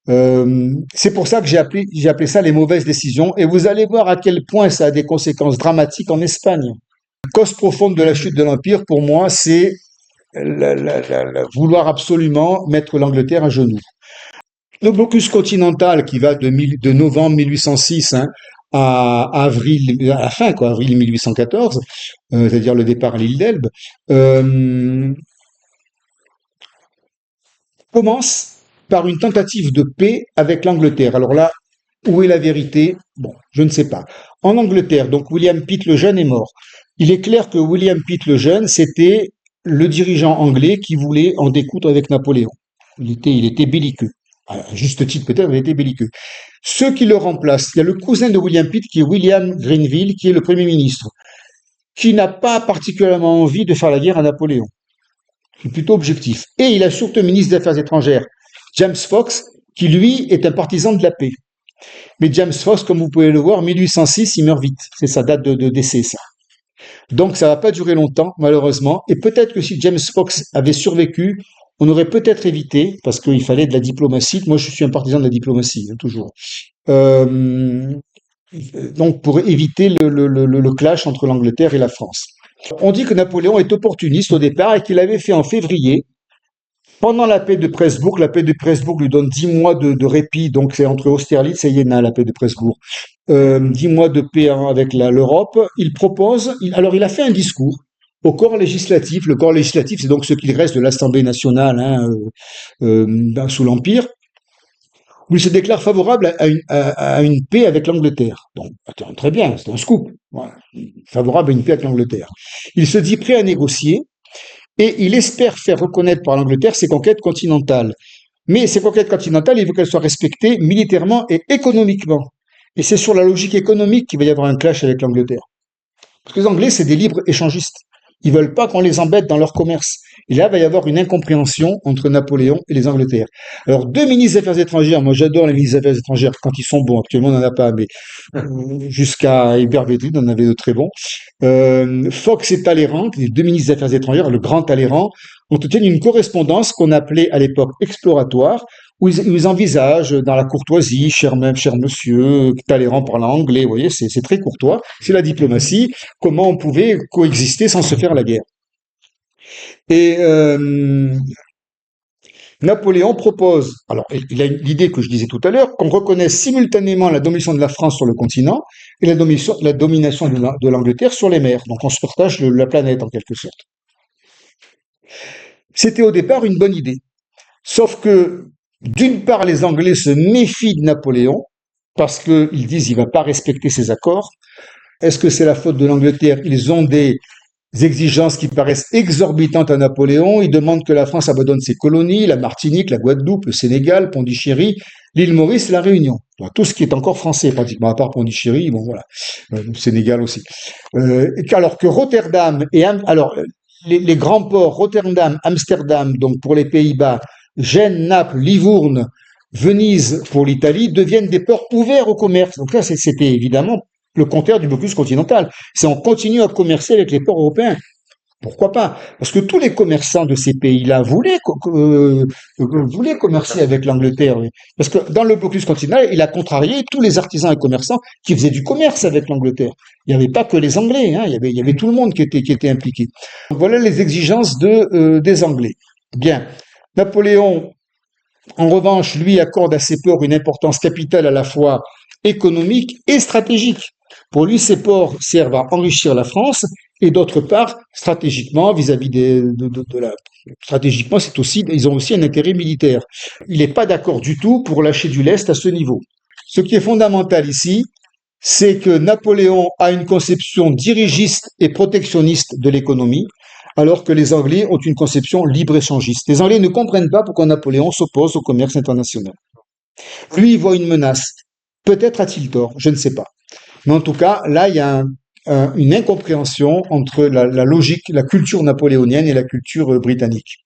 C'est pour ça que j'ai appelé ça les mauvaises décisions et vous allez voir à quel point ça a des conséquences dramatiques en Espagne. La cause profonde de la chute de l'Empire, pour moi, c'est vouloir absolument mettre l'Angleterre à genoux. Le blocus continental qui va de novembre 1806 hein, à avril, à la fin, quoi, avril 1814, c'est-à-dire le départ à l'île d'Elbe, commence par une tentative de paix avec l'Angleterre. Alors là, où est la vérité? Bon, je ne sais pas. En Angleterre, donc William Pitt le Jeune est mort. Il est clair que William Pitt le Jeune, c'était le dirigeant anglais qui voulait en découdre avec Napoléon. Il était belliqueux. À juste titre peut-être, il était belliqueux. Ceux qui le remplacent, il y a le cousin de William Pitt qui est William Grenville, qui est le Premier ministre, qui n'a pas particulièrement envie de faire la guerre à Napoléon. C'est plutôt objectif. Et il a surtout un ministre des Affaires étrangères, James Fox, qui lui est un partisan de la paix. Mais James Fox, comme vous pouvez le voir, en 1806, il meurt vite. C'est sa date de décès, ça. Donc ça va pas durer longtemps, malheureusement. Et peut-être que si James Fox avait survécu, on aurait peut-être évité, parce qu'il fallait de la diplomatie. Moi, je suis un partisan de la diplomatie, hein, toujours. Donc pour éviter le clash entre l'Angleterre et la France. On dit que Napoléon est opportuniste au départ et qu'il avait fait en février, pendant la paix de Presbourg. La paix de Presbourg lui donne 10 mois de répit, donc c'est entre Austerlitz et Iéna, la paix de Presbourg. 10 mois de paix avec l'Europe. Il a fait un discours au corps législatif. Le corps législatif, c'est donc ce qu'il reste de l'Assemblée nationale hein, sous l'Empire, où il se déclare favorable à une paix avec l'Angleterre. Donc, attends, très bien, c'est un scoop. Voilà. Favorable à une paix avec l'Angleterre. Il se dit prêt à négocier et il espère faire reconnaître par l'Angleterre ses conquêtes continentales. Mais ces conquêtes continentales, il veut qu'elles soient respectées militairement et économiquement. Et c'est sur la logique économique qu'il va y avoir un clash avec l'Angleterre. Parce que les Anglais, c'est des libres échangistes. Ils veulent pas qu'on les embête dans leur commerce. Et là, il va y avoir une incompréhension entre Napoléon et les Angleterres. Alors, deux ministres des Affaires étrangères, moi j'adore les ministres des Affaires étrangères quand ils sont bons. Actuellement, on n'en a pas, mais jusqu'à Hébert Védrine, on en avait de très bons. Fox et Talleyrand, les deux ministres des Affaires étrangères, le grand Talleyrand, entretiennent une correspondance qu'on appelait à l'époque exploratoire, où ils envisagent dans la courtoisie, cher monsieur, Talleyrand parlant anglais, vous voyez, c'est très courtois, c'est la diplomatie, comment on pouvait coexister sans se faire la guerre. Et Napoléon propose, alors il a l'idée que je disais tout à l'heure, qu'on reconnaisse simultanément la domination de la France sur le continent et la domination de l'Angleterre sur les mers. Donc on se partage la planète en quelque sorte. C'était au départ une bonne idée. Sauf que, d'une part, les Anglais se méfient de Napoléon, parce qu'ils disent qu'il ne va pas respecter ses accords. Est-ce que c'est la faute de l'Angleterre? Ils ont des exigences qui paraissent exorbitantes à Napoléon. Ils demandent que la France abandonne ses colonies, la Martinique, la Guadeloupe, le Sénégal, Pondichéry, l'île Maurice et la Réunion. Tout ce qui est encore français, pratiquement, à part Pondichéry, bon voilà, le Sénégal aussi. Alors que Rotterdam les grands ports, Rotterdam, Amsterdam, donc pour les Pays-Bas, Gênes, Naples, Livourne, Venise pour l'Italie deviennent des ports ouverts au commerce. Donc là, c'était évidemment le contraire du blocus continental. C'est on continue à commercer avec les ports européens. Pourquoi pas? Parce que tous les commerçants de ces pays-là voulaient commercer avec l'Angleterre. Oui. Parce que dans le blocus continental, il a contrarié tous les artisans et commerçants qui faisaient du commerce avec l'Angleterre. Il n'y avait pas que les Anglais, hein, il y avait tout le monde qui était impliqué. Donc voilà les exigences des Anglais. Bien. Napoléon, en revanche, lui accorde à ces ports une importance capitale à la fois économique et stratégique. Pour lui, ces ports servent à enrichir la France et d'autre part, stratégiquement, vis-à-vis de la... Stratégiquement, ils ont aussi un intérêt militaire. Il n'est pas d'accord du tout pour lâcher du lest à ce niveau. Ce qui est fondamental ici, c'est que Napoléon a une conception dirigiste et protectionniste de l'économie, alors que les Anglais ont une conception libre-échangiste. Les Anglais ne comprennent pas pourquoi Napoléon s'oppose au commerce international. Lui, il voit une menace. Peut-être a-t-il tort, je ne sais pas. Mais en tout cas, là, il y a une incompréhension entre la logique, la culture napoléonienne et la culture britannique.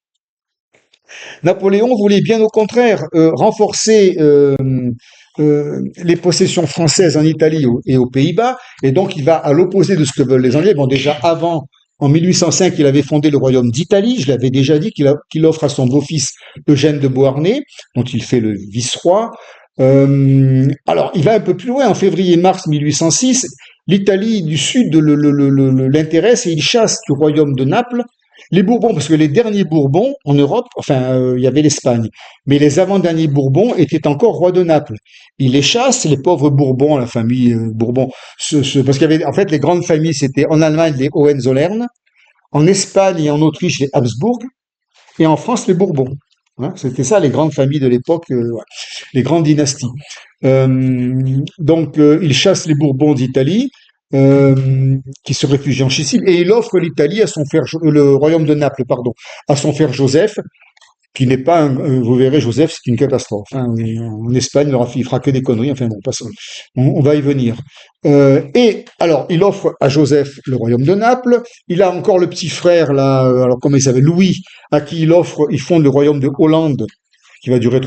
Napoléon voulait bien au contraire renforcer les possessions françaises en Italie et aux Pays-Bas, et donc il va à l'opposé de ce que veulent les Anglais. Bon, déjà avant, en 1805, il avait fondé le royaume d'Italie. Je l'avais déjà dit qu'il offre à son beau-fils Eugène de Beauharnais, dont il fait le vice-roi. Alors, il va un peu plus loin. En février-mars 1806, l'Italie du Sud l'intéresse et il chasse du royaume de Naples les Bourbons, parce que les derniers Bourbons en Europe, enfin, il y avait l'Espagne, mais les avant-derniers Bourbons étaient encore rois de Naples. Il les chasse, les pauvres Bourbons, la famille Bourbon, parce qu'il y avait, en fait, les grandes familles, c'était en Allemagne les Hohenzollern, en Espagne et en Autriche les Habsbourg, et en France les Bourbons. Hein, c'était ça les grandes familles de l'époque, ouais, les grandes dynasties. Donc, il chasse les Bourbons d'Italie, qui se réfugient en Sicile, et il offre l'Italie à son frère, le royaume de Naples, pardon, à son frère Joseph, qui n'est pas, vous verrez, Joseph, c'est une catastrophe. Hein. En Espagne, il fera que des conneries. Enfin bon, passons. On va y venir. Et alors, il offre à Joseph le royaume de Naples. Il a encore le petit frère là, alors comment il s'appelle, Louis, à qui il fonde le royaume de Hollande, qui va durer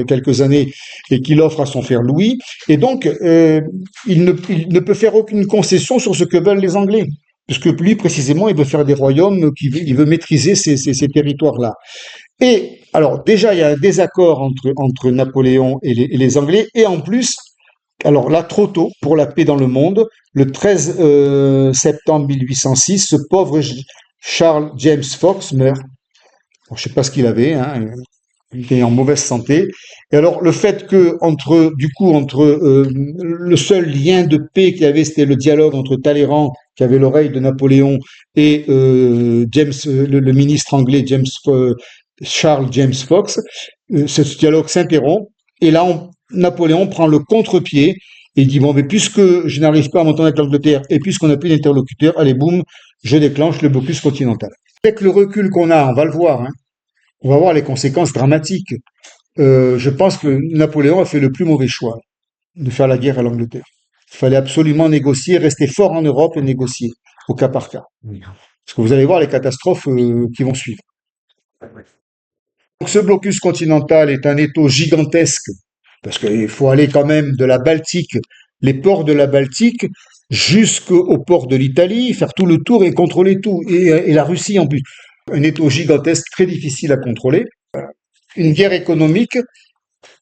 quelques années, et qu'il offre à son frère Louis. Et donc, il ne peut faire aucune concession sur ce que veulent les Anglais. Parce que lui, précisément, il veut faire des royaumes, il veut maîtriser ces territoires-là. Et alors déjà, il y a un désaccord entre Napoléon et les Anglais, et en plus, alors là, trop tôt pour la paix dans le monde, le 13 septembre 1806, ce pauvre Charles James Fox meurt. Alors, je sais pas ce qu'il avait, hein, il était en mauvaise santé. Et alors, le fait que entre le seul lien de paix qu'il y avait, c'était le dialogue entre Talleyrand, qui avait l'oreille de Napoléon, et le ministre anglais Charles James Fox, ce dialogue s'interrompt, et là, Napoléon prend le contre-pied, et dit, bon, mais puisque je n'arrive pas à m'entendre avec l'Angleterre, et puisqu'on n'a plus d'interlocuteur, allez, boum, je déclenche le blocus continental. Avec le recul qu'on a, on va le voir, hein, on va voir les conséquences dramatiques. Je pense que Napoléon a fait le plus mauvais choix de faire la guerre à l'Angleterre. Il fallait absolument négocier, rester fort en Europe et négocier, au cas par cas. Parce que vous allez voir les catastrophes qui vont suivre. Donc, ce blocus continental est un étau gigantesque, parce qu'il faut aller quand même de la Baltique, les ports de la Baltique, jusqu'au port de l'Italie, faire tout le tour et contrôler tout, et la Russie en plus. Un étau gigantesque, très difficile à contrôler. Une guerre économique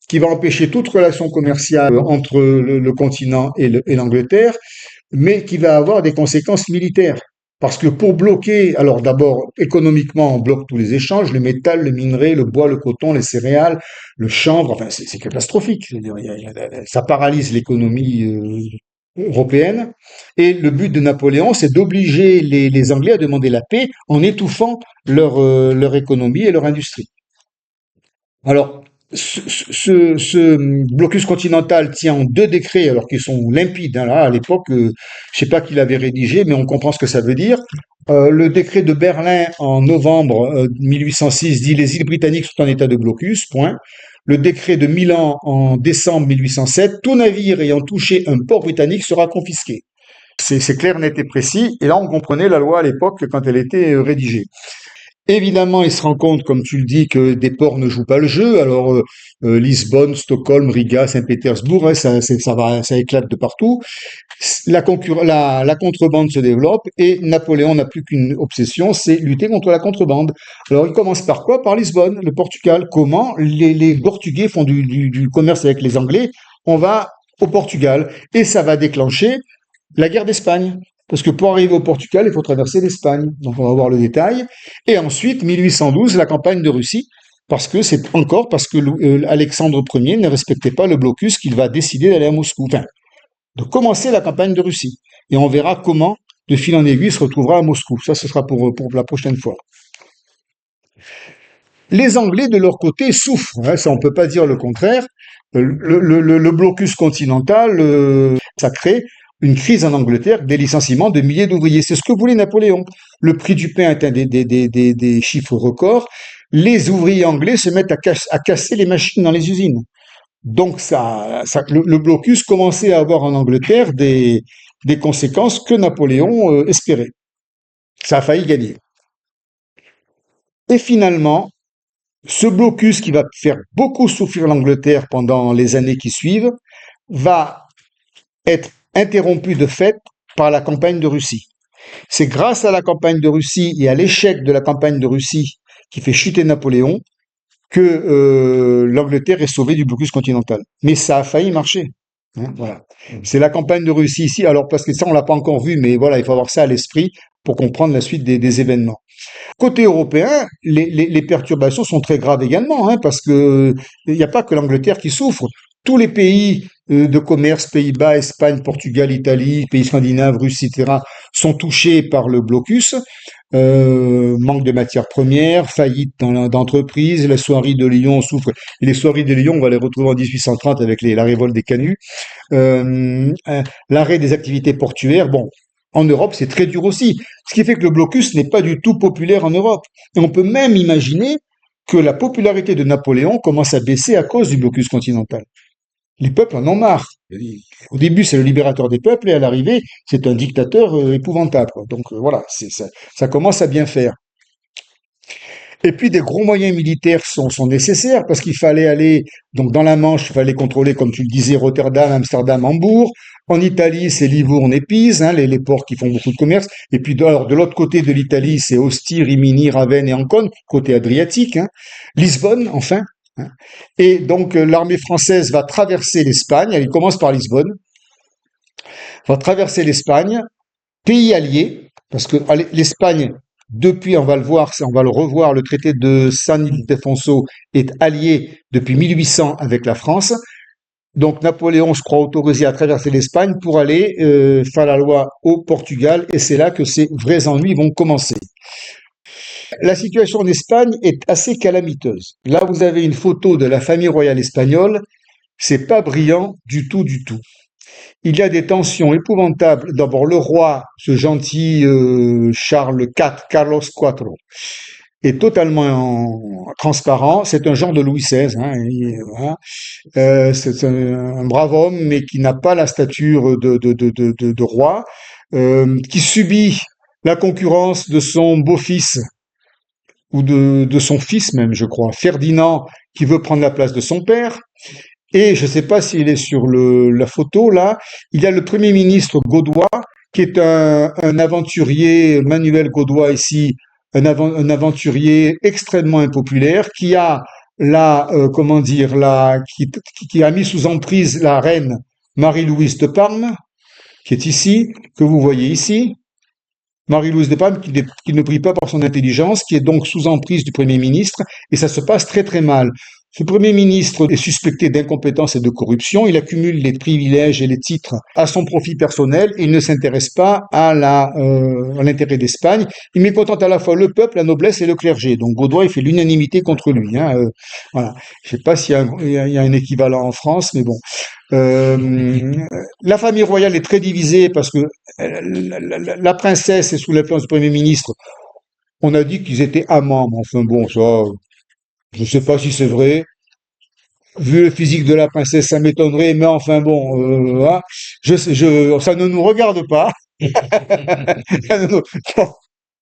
qui va empêcher toute relation commerciale entre le continent et l'Angleterre, mais qui va avoir des conséquences militaires. Parce que pour bloquer, alors d'abord, économiquement, on bloque tous les échanges, le métal, le minerai, le bois, le coton, les céréales, le chanvre, enfin, c'est catastrophique. Je veux dire, ça paralyse l'économie européenne. Et le but de Napoléon, c'est d'obliger les Anglais à demander la paix en étouffant leur économie et leur industrie. Alors, ce blocus continental tient en deux décrets, alors qu'ils sont limpides. Hein, là, à l'époque, je sais pas qui l'avait rédigé, mais on comprend ce que ça veut dire. Le décret de Berlin en novembre 1806 dit les îles britanniques sont en état de blocus, point. Le décret de Milan en décembre 1807, tout navire ayant touché un port britannique sera confisqué. C'est clair, net et précis. Et là, on comprenait la loi à l'époque quand elle était rédigée. Évidemment, il se rend compte, comme tu le dis, que des ports ne jouent pas le jeu. Alors, Lisbonne, Stockholm, Riga, Saint-Pétersbourg, hein, ça éclate de partout. La contrebande se développe et Napoléon n'a plus qu'une obsession, c'est lutter contre la contrebande. Alors, il commence par quoi? Par Lisbonne, le Portugal. Comment les Portugais font du commerce avec les Anglais? On va au Portugal et ça va déclencher la guerre d'Espagne. Parce que pour arriver au Portugal, il faut traverser l'Espagne. Donc on va voir le détail. Et ensuite, 1812, la campagne de Russie, parce que Alexandre Ier ne respectait pas le blocus qu'il va décider d'aller à Moscou. Enfin, de commencer la campagne de Russie. Et on verra comment, de fil en aiguille, se retrouvera à Moscou. Ça, ce sera pour la prochaine fois. Les Anglais, de leur côté, souffrent. Hein, ça, on peut pas dire le contraire. Le blocus continental, ça crée une crise en Angleterre, des licenciements de milliers d'ouvriers. C'est ce que voulait Napoléon. Le prix du pain atteint des chiffres records. Les ouvriers anglais se mettent à casser les machines dans les usines. Donc le blocus commençait à avoir en Angleterre des conséquences que Napoléon espérait. Ça a failli gagner. Et finalement, ce blocus qui va faire beaucoup souffrir l'Angleterre pendant les années qui suivent va être interrompu de fait par la campagne de Russie. C'est grâce à la campagne de Russie et à l'échec de la campagne de Russie qui fait chuter Napoléon que l'Angleterre est sauvée du blocus continental. Mais ça a failli marcher. Hein, voilà. C'est la campagne de Russie ici. Alors parce que ça on l'a pas encore vu, mais voilà, il faut avoir ça à l'esprit pour comprendre la suite des événements. Côté européen, les perturbations sont très graves également, hein, parce que il n'y a pas que l'Angleterre qui souffre. Tous les pays de commerce, Pays-Bas, Espagne, Portugal, Italie, pays scandinaves, Russie, etc., sont touchés par le blocus. Manque de matières premières, faillite d'entreprises, la soierie de Lyon souffre. Et les soieries de Lyon, on va les retrouver en 1830 avec la révolte des Canuts. L'arrêt des activités portuaires. Bon, en Europe, c'est très dur aussi. Ce qui fait que le blocus n'est pas du tout populaire en Europe. Et on peut même imaginer que la popularité de Napoléon commence à baisser à cause du blocus continental. Les peuples en ont marre. Au début, c'est le libérateur des peuples, et à l'arrivée, c'est un dictateur épouvantable. Donc voilà, ça commence à bien faire. Et puis des gros moyens militaires sont nécessaires parce qu'il fallait aller donc dans la Manche, il fallait contrôler, comme tu le disais, Rotterdam, Amsterdam, Hambourg. En Italie, c'est Livourne et Pise, hein, les ports qui font beaucoup de commerce. Et puis alors, de l'autre côté de l'Italie, c'est Ostie, Rimini, Ravenne et Ancône, côté adriatique. Hein. Lisbonne, enfin. Hein. Et donc l'armée française va traverser l'Espagne. Elle commence par Lisbonne, va traverser l'Espagne, pays allié, parce que l'Espagne, depuis, on va le voir, on va le revoir, le traité de San Ildefonso est allié depuis 1800 avec la France. Donc Napoléon se croit autorisé à traverser l'Espagne pour aller faire la loi au Portugal, et c'est là que ces vrais ennuis vont commencer. La situation en Espagne est assez calamiteuse. Là, vous avez une photo de la famille royale espagnole. C'est pas brillant du tout, du tout. Il y a des tensions épouvantables. D'abord, le roi, ce gentil Charles IV, Carlos IV, est totalement transparent. C'est un genre de Louis XVI. Hein, voilà. C'est un brave homme, mais qui n'a pas la stature de roi, qui subit la concurrence de son beau-fils, ou de son fils même, je crois, Ferdinand, qui veut prendre la place de son père. Et je ne sais pas s'il est sur la photo là, il y a le Premier ministre Godoi, qui est un aventurier, Manuel Godoi ici, un aventurier extrêmement impopulaire, qui a comment dire, qui a mis sous emprise la reine Marie-Louise de Parme, qui est ici, que vous voyez ici. Marie-Louise de Parme, qui ne brille pas par son intelligence, qui est donc sous emprise du Premier ministre, et ça se passe très très mal. Ce Premier ministre est suspecté d'incompétence et de corruption, il accumule les privilèges et les titres à son profit personnel, et il ne s'intéresse pas à l'intérêt d'Espagne, il mécontente à la fois le peuple, la noblesse et le clergé. Donc Godoi, il fait l'unanimité contre lui. Hein, voilà. Je ne sais pas s'il y a un équivalent en France, mais bon. La famille royale est très divisée parce que la princesse est sous l'influence du Premier ministre. On a dit qu'ils étaient amants, mais enfin bon, ça, je ne sais pas si c'est vrai. Vu le physique de la princesse, ça m'étonnerait, mais enfin bon, voilà. Ça ne nous regarde pas.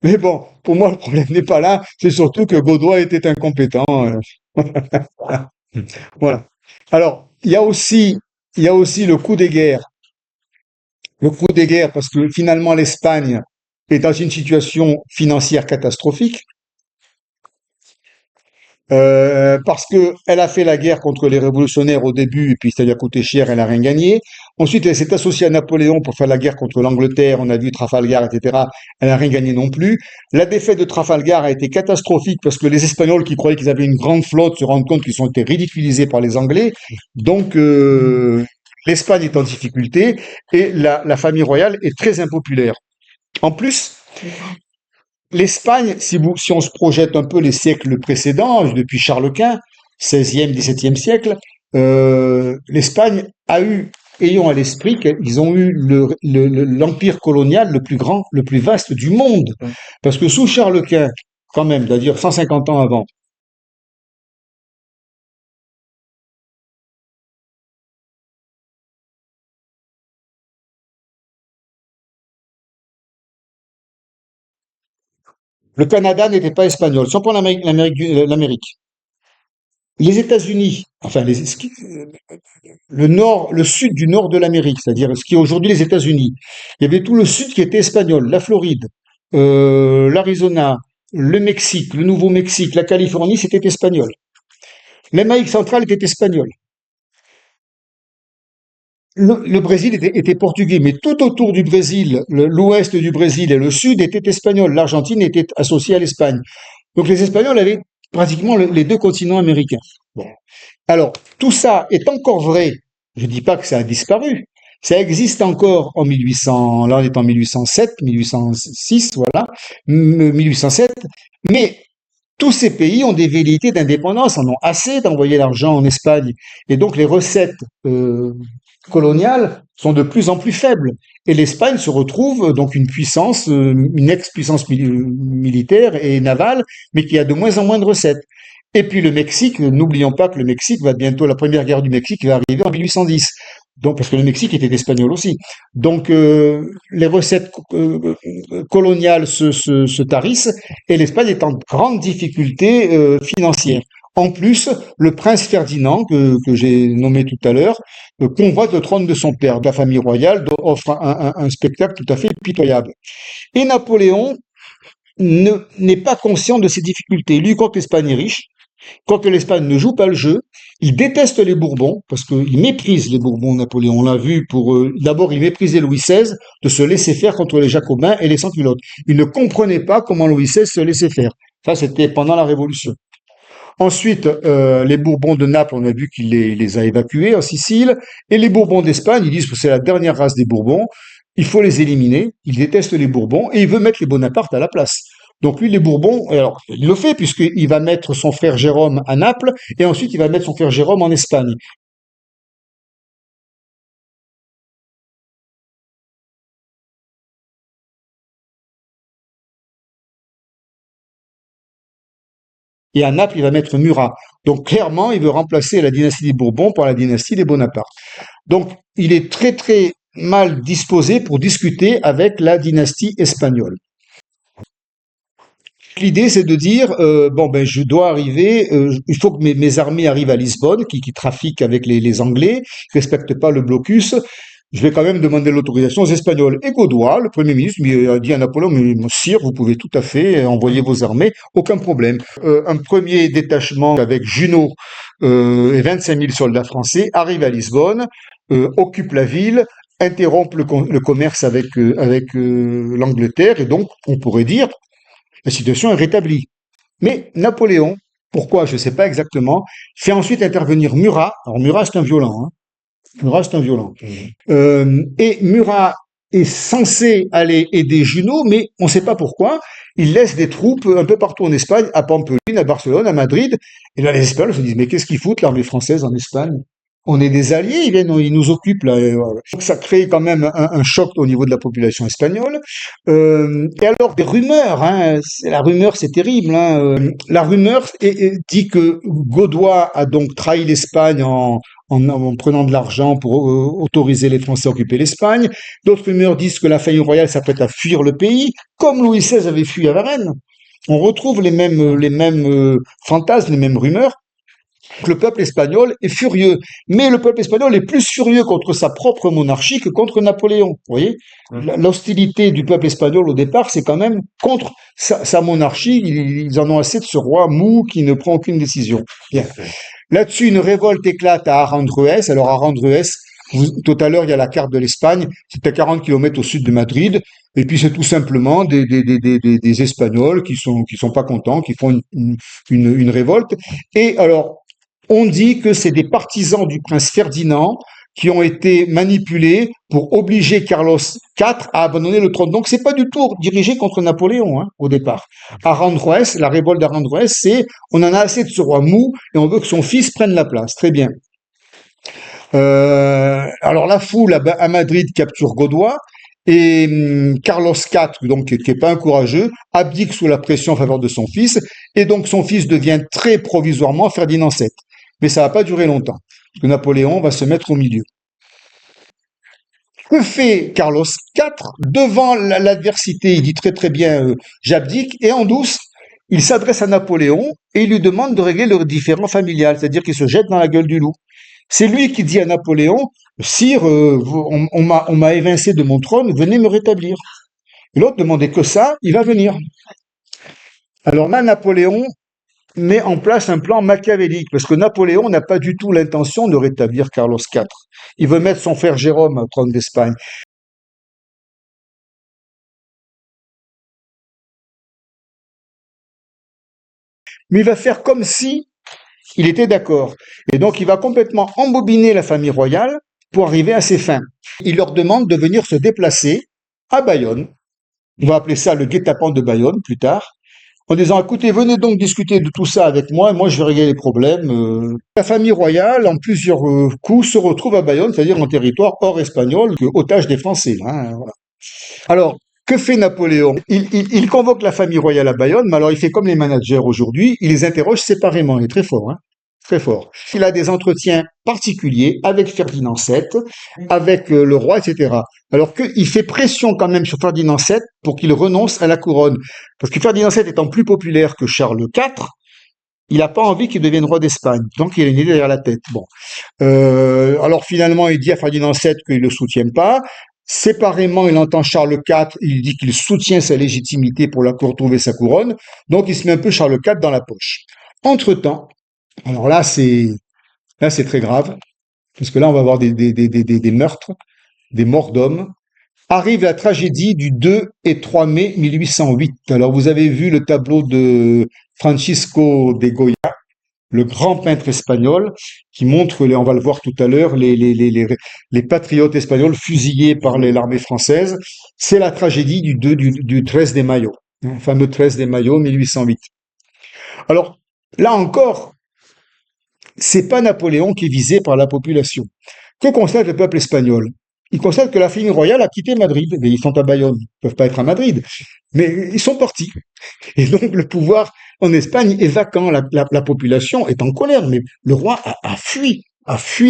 Mais bon, pour moi, le problème n'est pas là. C'est surtout que Godoy était incompétent. Voilà. Alors, il y a aussi le coût des guerres. Le coût des guerres, parce que finalement, l'Espagne est dans une situation financière catastrophique. Parce que elle a fait la guerre contre les révolutionnaires au début, et puis ça lui a coûté cher, elle a rien gagné. Ensuite, elle s'est associée à Napoléon pour faire la guerre contre l'Angleterre, on a vu Trafalgar, etc. Elle n'a rien gagné non plus. La défaite de Trafalgar a été catastrophique parce que les Espagnols qui croyaient qu'ils avaient une grande flotte se rendent compte qu'ils ont été ridiculisés par les Anglais. Donc, l'Espagne est en difficulté et la famille royale est très impopulaire. En plus, l'Espagne, si on se projette un peu les siècles précédents, depuis Charles Quint, 16e, 17e siècle, l'Espagne a eu, ayons à l'esprit qu'ils ont eu l'empire colonial le plus grand, le plus vaste du monde. Parce que sous Charles Quint, quand même, c'est-à-dire 150 ans avant, le Canada n'était pas espagnol. Si on prend l'Amérique, les États-Unis, enfin le nord, le sud du nord de l'Amérique, c'est-à-dire ce qui est aujourd'hui les États-Unis. Il y avait tout le sud qui était espagnol, la Floride, l'Arizona, le Mexique, le Nouveau-Mexique, la Californie, c'était espagnol. L'Amérique centrale était espagnole. Le Brésil était portugais, mais tout autour du Brésil, l'ouest du Brésil et le sud étaient espagnols. L'Argentine était associée à l'Espagne. Donc les Espagnols avaient pratiquement les deux continents américains. Bon. Alors, tout ça est encore vrai. Je ne dis pas que ça a disparu. Ça existe encore en 1800, là on est en 1807, 1806, voilà, 1807. Mais tous ces pays ont des velléités d'indépendance, en ont assez d'envoyer l'argent en Espagne. Et donc les recettes coloniales sont de plus en plus faibles. Et l'Espagne se retrouve donc une puissance, une ex-puissance militaire et navale, mais qui a de moins en moins de recettes. Et puis le Mexique, n'oublions pas que le Mexique va bientôt, la première guerre du Mexique va arriver en 1810. Donc, parce que le Mexique était espagnol aussi. Donc, les recettes coloniales se tarissent et l'Espagne est en grande difficulté financière. En plus, le prince Ferdinand, que j'ai nommé tout à l'heure, convoite le trône de son père, de la famille royale, offre un spectacle tout à fait pitoyable. Et Napoléon n'est pas conscient de ces difficultés. Lui, croit que l'Espagne est riche, croit que l'Espagne ne joue pas le jeu. Il déteste les Bourbons, parce qu'il méprise les Bourbons, Napoléon. On l'a vu d'abord, il méprisait Louis XVI de se laisser faire contre les Jacobins et les sans-culottes. Il ne comprenait pas comment Louis XVI se laissait faire. Ça, c'était pendant la Révolution. Ensuite, les Bourbons de Naples, on a vu qu'il les a évacués en Sicile. Et les Bourbons d'Espagne, ils disent que c'est la dernière race des Bourbons. Il faut les éliminer. Il déteste les Bourbons et il veut mettre les Bonaparte à la place. Donc lui, les Bourbons, alors il le fait puisqu'il va mettre son frère Jérôme à Naples et ensuite il va mettre son frère Jérôme en Espagne. Et à Naples, il va mettre Murat. Donc clairement, il veut remplacer la dynastie des Bourbons par la dynastie des Bonaparte. Donc il est très très mal disposé pour discuter avec la dynastie espagnole. L'idée, c'est de dire, bon, ben, je dois arriver, il faut que mes armées arrivent à Lisbonne, qui trafiquent avec les Anglais, qui respectent pas le blocus. Je vais quand même demander l'autorisation aux Espagnols. Et Godoy, le Premier ministre, lui a dit à Napoléon, mais sire, vous pouvez tout à fait envoyer vos armées, aucun problème. Un premier détachement avec Junot et 25 000 soldats français arrive à Lisbonne, occupe la ville, interrompt le commerce avec l'Angleterre, et donc, on pourrait dire, la situation est rétablie. Mais Napoléon, pourquoi, je ne sais pas exactement, fait ensuite intervenir Murat. Alors Murat, c'est un violent. Hein. Murat, c'est un violent. Et Murat est censé aller aider Junot, mais on ne sait pas pourquoi. Il laisse des troupes un peu partout en Espagne, à Pampelune, à Barcelone, à Madrid. Et là, les Espagnols se disent, mais qu'est-ce qu'ils foutent l'armée française en Espagne? On est des alliés, ils nous occupent là. Voilà. Donc ça crée quand même un choc au niveau de la population espagnole. Et alors des rumeurs, hein, la rumeur c'est terrible. Hein, la rumeur dit que Godoy a donc trahi l'Espagne en prenant de l'argent pour autoriser les Français à occuper l'Espagne. D'autres rumeurs disent que la famille royale s'apprête à fuir le pays, comme Louis XVI avait fui à Varennes. On retrouve les mêmes fantasmes, les mêmes rumeurs. Le peuple espagnol est furieux, mais le peuple espagnol est plus furieux contre sa propre monarchie que contre Napoléon. Vous voyez, l'hostilité du peuple espagnol au départ, c'est quand même contre sa monarchie. Ils en ont assez de ce roi mou qui ne prend aucune décision. Bien. Là-dessus, une révolte éclate à Aranjuez. Alors Aranjuez, tout à l'heure, il y a la carte de l'Espagne. C'est à 40 kilomètres au sud de Madrid. Et puis c'est tout simplement des Espagnols qui sont pas contents, qui font une révolte. Et alors, on dit que c'est des partisans du prince Ferdinand qui ont été manipulés pour obliger Carlos IV à abandonner le trône. Donc c'est pas du tout dirigé contre Napoléon au départ. Aranjuez, la révolte d'Aranjuez, c'est on en a assez de ce roi mou et on veut que son fils prenne la place. Très bien. Alors la foule à Madrid capture Godoy et Carlos IV, donc qui est pas un courageux, abdique sous la pression en faveur de son fils et donc son fils devient très provisoirement Ferdinand VII. Mais ça va pas durer longtemps, parce que Napoléon va se mettre au milieu. Que fait Carlos IV devant l'adversité? Il dit très très bien j'abdique, et en douce, il s'adresse à Napoléon et il lui demande de régler le différend familial, c'est-à-dire qu'il se jette dans la gueule du loup. C'est lui qui dit à Napoléon, Sire, on m'a évincé de mon trône, venez me rétablir. Et l'autre demandait que ça, il va venir. Alors là, Napoléon met en place un plan machiavélique, parce que Napoléon n'a pas du tout l'intention de rétablir Carlos IV. Il veut mettre son frère Jérôme au trône d'Espagne. Mais il va faire comme si il était d'accord. Et donc il va complètement embobiner la famille royale pour arriver à ses fins. Il leur demande de venir se déplacer à Bayonne. On va appeler ça le guet-apens de Bayonne plus tard, en disant écoutez, venez donc discuter de tout ça avec moi, et moi je vais régler les problèmes. La famille royale, en plusieurs coups, se retrouve à Bayonne, c'est-à-dire en territoire hors espagnol, otage des Français. Voilà. Alors, que fait Napoléon? Il convoque la famille royale à Bayonne, mais alors il fait comme les managers aujourd'hui, il les interroge séparément, il est très fort, très fort. Il a des entretiens particuliers avec Ferdinand VII, avec le roi, etc. Alors qu'il fait pression quand même sur Ferdinand VII pour qu'il renonce à la couronne. Parce que Ferdinand VII étant plus populaire que Charles IV, il n'a pas envie qu'il devienne roi d'Espagne. Donc il a une idée derrière la tête. Bon. Alors finalement, il dit à Ferdinand VII qu'il ne le soutient pas. Séparément, il entend Charles IV, il dit qu'il soutient sa légitimité pour retrouver sa couronne. Donc il se met un peu Charles IV dans la poche. Entre-temps, alors là c'est très grave, parce que là on va avoir des meurtres, des morts d'hommes. Arrive la tragédie du 2 et 3 mai 1808. Alors vous avez vu le tableau de Francisco de Goya, le grand peintre espagnol, qui montre, on va le voir tout à l'heure, les patriotes espagnols fusillés par l'armée française. C'est la tragédie du 13 de Mayo, le fameux 13 de Mayo 1808. Alors, là encore, c'est pas Napoléon qui est visé par la population. Que constate le peuple espagnol? Il constate que la famille royale a quitté Madrid. Mais ils sont à Bayonne, ils peuvent pas être à Madrid. Mais ils sont partis. Et donc le pouvoir en Espagne est vacant. La population est en colère, mais le roi a fui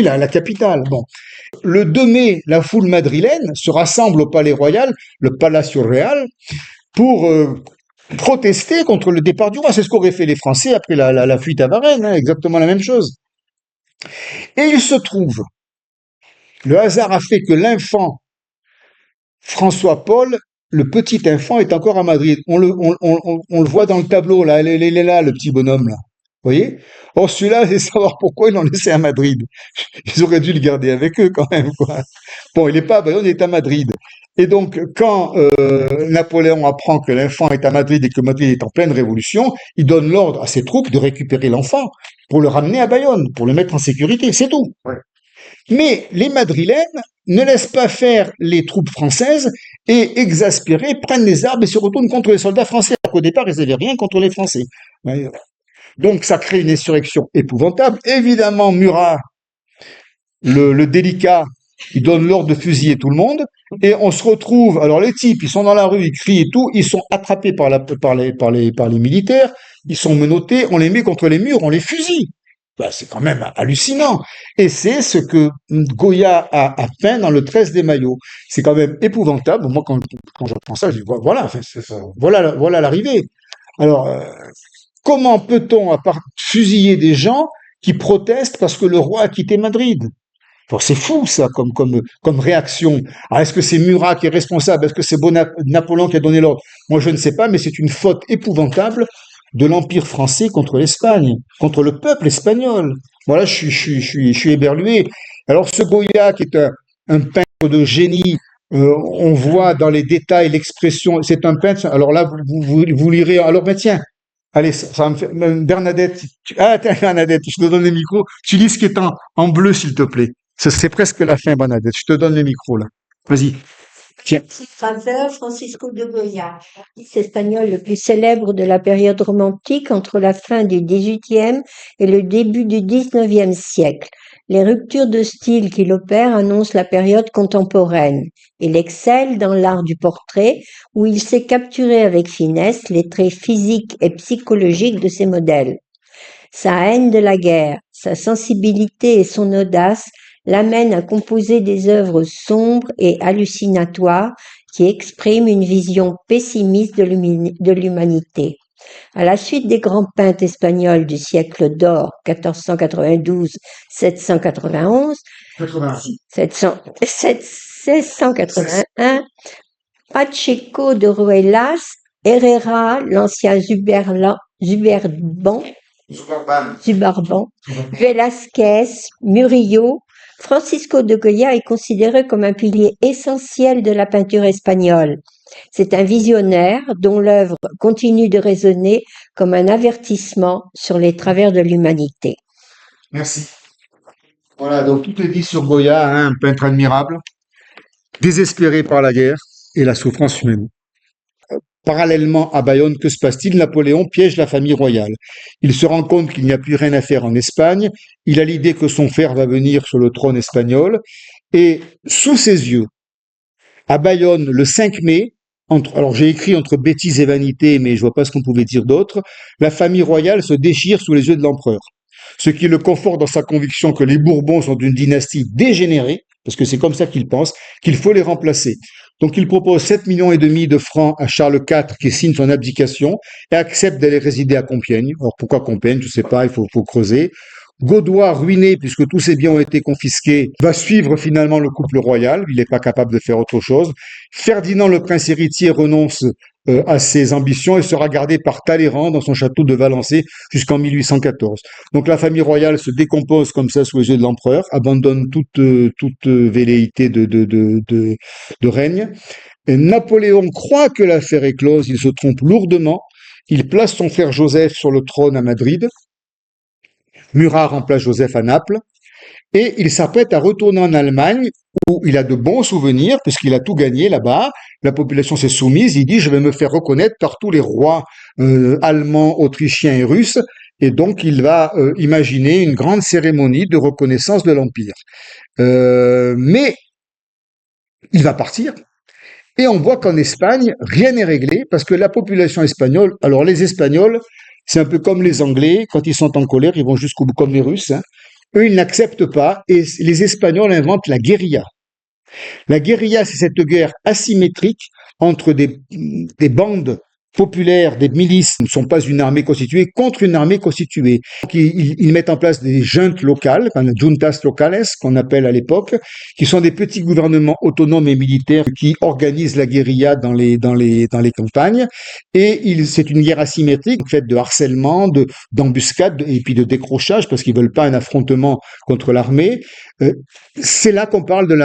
la capitale. Bon. Le 2 mai, la foule madrilène se rassemble au Palais Royal, le Palacio Real, pour protester contre le départ du roi. C'est ce qu'auraient fait les Français après la fuite à Varennes, exactement la même chose. Et il se trouve, le hasard a fait que l'enfant François-Paul, le petit enfant, est encore à Madrid. On le voit dans le tableau, là, il est là, le petit bonhomme, là. Vous voyez? Or, celui-là, c'est savoir pourquoi ils l'ont laissé à Madrid. Ils auraient dû le garder avec eux, quand même, quoi. Bon, il n'est pas à Bayonne, il est à Madrid. Et donc, quand Napoléon apprend que l'enfant est à Madrid et que Madrid est en pleine révolution, il donne l'ordre à ses troupes de récupérer l'enfant pour le ramener à Bayonne, pour le mettre en sécurité, c'est tout. Ouais. Mais les Madrilènes ne laissent pas faire les troupes françaises et, exaspérés, prennent les armes et se retournent contre les soldats français, alors qu'au départ, ils n'avaient rien contre les Français. Donc, ça crée une insurrection épouvantable. Évidemment, Murat, le délicat, il donne l'ordre de fusiller tout le monde, et on se retrouve, alors les types, ils sont dans la rue, ils crient et tout, ils sont attrapés par les militaires, ils sont menottés, on les met contre les murs, on les fusille. Bah, c'est quand même hallucinant. Et c'est ce que Goya a peint dans le 13 des Maillots. C'est quand même épouvantable. Moi, quand j'apprends ça, je dis, voilà, enfin, voilà l'arrivée. Alors, comment peut-on, à part fusiller des gens qui protestent parce que le roi a quitté Madrid? Bon, c'est fou ça comme réaction. Alors, est-ce que c'est Murat qui est responsable? Est-ce que c'est Napoléon qui a donné l'ordre? Moi, je ne sais pas, mais c'est une faute épouvantable de l'Empire français contre l'Espagne, contre le peuple espagnol. Voilà, je suis éberlué. Alors, ce Goya, qui est un peintre de génie, on voit dans les détails l'expression, c'est un peintre. Alors là, vous lirez. Alors, ben tiens, allez, ça va me faire. Bernadette, tiens, Bernadette, je te donne le micro. Tu lis ce qui est en bleu, s'il te plaît. C'est presque la fin, Bernadette. Je te donne le micro, là. Vas-y. Tiens. Graveur Francisco de Goya, l'artiste espagnol le plus célèbre de la période romantique entre la fin du XVIIIe et le début du XIXe siècle. Les ruptures de style qu'il opère annoncent la période contemporaine. Il excelle dans l'art du portrait, où il sait capturer avec finesse les traits physiques et psychologiques de ses modèles. Sa haine de la guerre, sa sensibilité et son audace l'amènent à composer des œuvres sombres et hallucinatoires qui expriment une vision pessimiste de l'humanité. À la suite des grands peintres espagnols du siècle d'or 1492-791, 1681, Pacheco de Ruelas, Herrera, l'ancien Zubarban, Velázquez, Murillo, Francisco de Goya est considéré comme un pilier essentiel de la peinture espagnole. C'est un visionnaire dont l'œuvre continue de résonner comme un avertissement sur les travers de l'humanité. Merci. Voilà, donc tout est dit sur Goya, hein, un peintre admirable, désespéré par la guerre et la souffrance humaine. Parallèlement à Bayonne, que se passe-t-il? Napoléon piège la famille royale. Il se rend compte qu'il n'y a plus rien à faire en Espagne. Il a l'idée que son frère va venir sur le trône espagnol. Et sous ses yeux, à Bayonne, le 5 mai, alors j'ai écrit entre bêtises et vanité, mais je vois pas ce qu'on pouvait dire d'autre, la famille royale se déchire sous les yeux de l'empereur. Ce qui le conforte dans sa conviction que les Bourbons sont d'une dynastie dégénérée, parce que c'est comme ça qu'il pense, qu'il faut les remplacer. Donc il propose 7,5 millions de francs à Charles IV qui signe son abdication et accepte d'aller résider à Compiègne. Alors pourquoi Compiègne? Je sais pas, il faut creuser. Godoi, ruiné puisque tous ses biens ont été confisqués, va suivre finalement le couple royal. Il n'est pas capable de faire autre chose. Ferdinand, le prince héritier, renonce à ses ambitions et sera gardé par Talleyrand dans son château de Valençay jusqu'en 1814. Donc la famille royale se décompose comme ça sous les yeux de l'empereur, abandonne toute velléité de règne. Et Napoléon croit que l'affaire est close, il se trompe lourdement. Il place son frère Joseph sur le trône à Madrid. Murat remplace Joseph à Naples. Et il s'apprête à retourner en Allemagne où il a de bons souvenirs puisqu'il a tout gagné là-bas. La population s'est soumise. Il dit, je vais me faire reconnaître par tous les rois allemands, autrichiens et russes. Et donc, il va imaginer une grande cérémonie de reconnaissance de l'Empire. Mais il va partir. Et on voit qu'en Espagne, rien n'est réglé parce que la population espagnole, alors les Espagnols, c'est un peu comme les Anglais, quand ils sont en colère, ils vont jusqu'au bout comme les Russes, hein. Eux, ils n'acceptent pas et les Espagnols inventent la guérilla. La guérilla, c'est cette guerre asymétrique entre des bandes populaires, des milices, qui ne sont pas une armée constituée, contre une armée constituée. Donc, ils mettent en place des juntes locales, juntas locales, qu'on appelle à l'époque, qui sont des petits gouvernements autonomes et militaires qui organisent la guérilla dans les campagnes. Et c'est une guerre asymétrique, faite de harcèlement, d'embuscade et puis de décrochage, parce qu'ils veulent pas un affrontement contre l'armée. C'est là qu'on parle de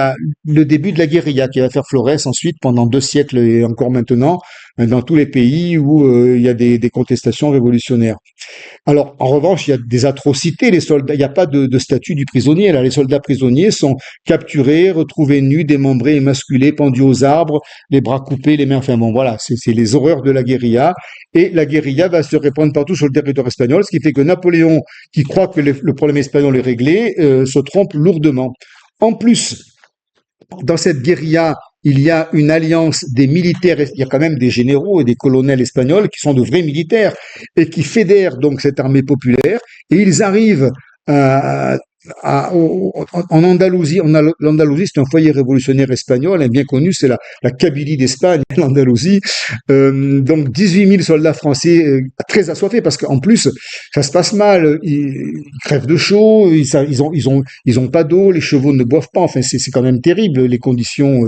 le début de la guérilla qui va faire florès ensuite pendant 2 siècles et encore maintenant dans tous les pays où il y a des contestations révolutionnaires. Alors, en revanche, il y a des atrocités. Les soldats, il n'y a pas de statut du prisonnier. Là, les soldats prisonniers sont capturés, retrouvés nus, démembrés, émasculés, pendus aux arbres, les bras coupés, les mains. Enfin bon, voilà, c'est les horreurs de la guérilla. Et la guérilla va se répandre partout sur le territoire espagnol, ce qui fait que Napoléon, qui croit que le problème espagnol est réglé, se trompe lourdement. En plus, dans cette guérilla, il y a une alliance des militaires, il y a quand même des généraux et des colonels espagnols qui sont de vrais militaires et qui fédèrent donc cette armée populaire et ils arrivent à- en Andalousie. L'Andalousie, c'est un foyer révolutionnaire espagnol, hein, bien connu, c'est la Kabylie d'Espagne, l'Andalousie. Donc 18 000 soldats français très assoiffés, parce qu'en plus, ça se passe mal, ils crèvent de chaud, ils ont pas d'eau, les chevaux ne boivent pas, enfin c'est quand même terrible les conditions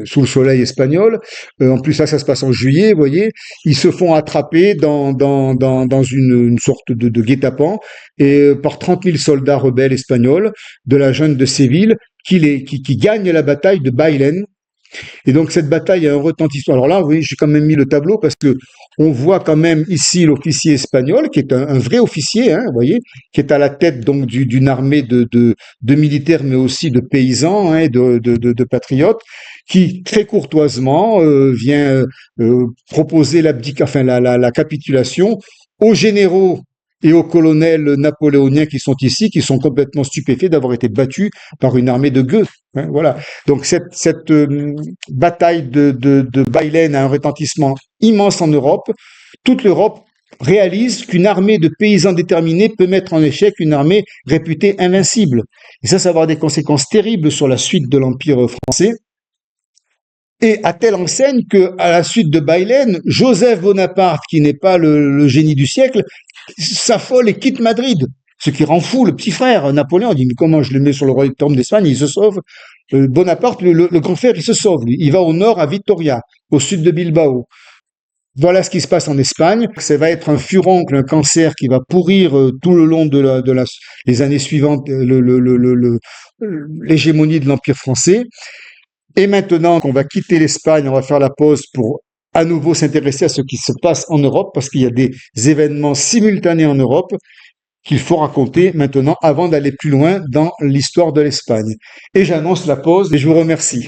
sous le soleil espagnol. En plus là, ça se passe en juillet, vous voyez, ils se font attraper dans une sorte de guet-apens et par 30 000 soldats rebelles espagnols de la junte de Séville qui gagnent la bataille de Bailén. Et donc cette bataille a un retentissement. Alors là, oui, j'ai quand même mis le tableau parce que on voit quand même ici l'officier espagnol, qui est un vrai officier, hein, vous voyez, qui est à la tête donc d'une armée de militaires, mais aussi de paysans, hein, de patriotes, qui très courtoisement vient proposer enfin la capitulation aux généraux et aux colonels napoléoniens qui sont ici, qui sont complètement stupéfaits d'avoir été battus par une armée de gueux. Hein, voilà. Donc cette bataille de Bailén a un retentissement immense en Europe. Toute l'Europe réalise qu'une armée de paysans déterminés peut mettre en échec une armée réputée invincible. Et ça va avoir des conséquences terribles sur la suite de l'Empire français. Et à telle enseigne que, à la suite de Bailén, Joseph Bonaparte, qui n'est pas le génie du siècle, s'affole et quitte Madrid. Ce qui rend fou le petit frère Napoléon. Il dit, mais comment je le mets sur le royaume d'Espagne? Il se sauve. Bonaparte, le grand frère, il se sauve. Lui. Il va au nord à Vitoria, au sud de Bilbao. Voilà ce qui se passe en Espagne. Ça va être un furoncle, un cancer qui va pourrir tout le long les années suivantes l'hégémonie de l'Empire français. Et maintenant qu'on va quitter l'Espagne, on va faire la pause pour à nouveau s'intéresser à ce qui se passe en Europe, parce qu'il y a des événements simultanés en Europe qu'il faut raconter maintenant avant d'aller plus loin dans l'histoire de l'Espagne. Et j'annonce la pause et je vous remercie.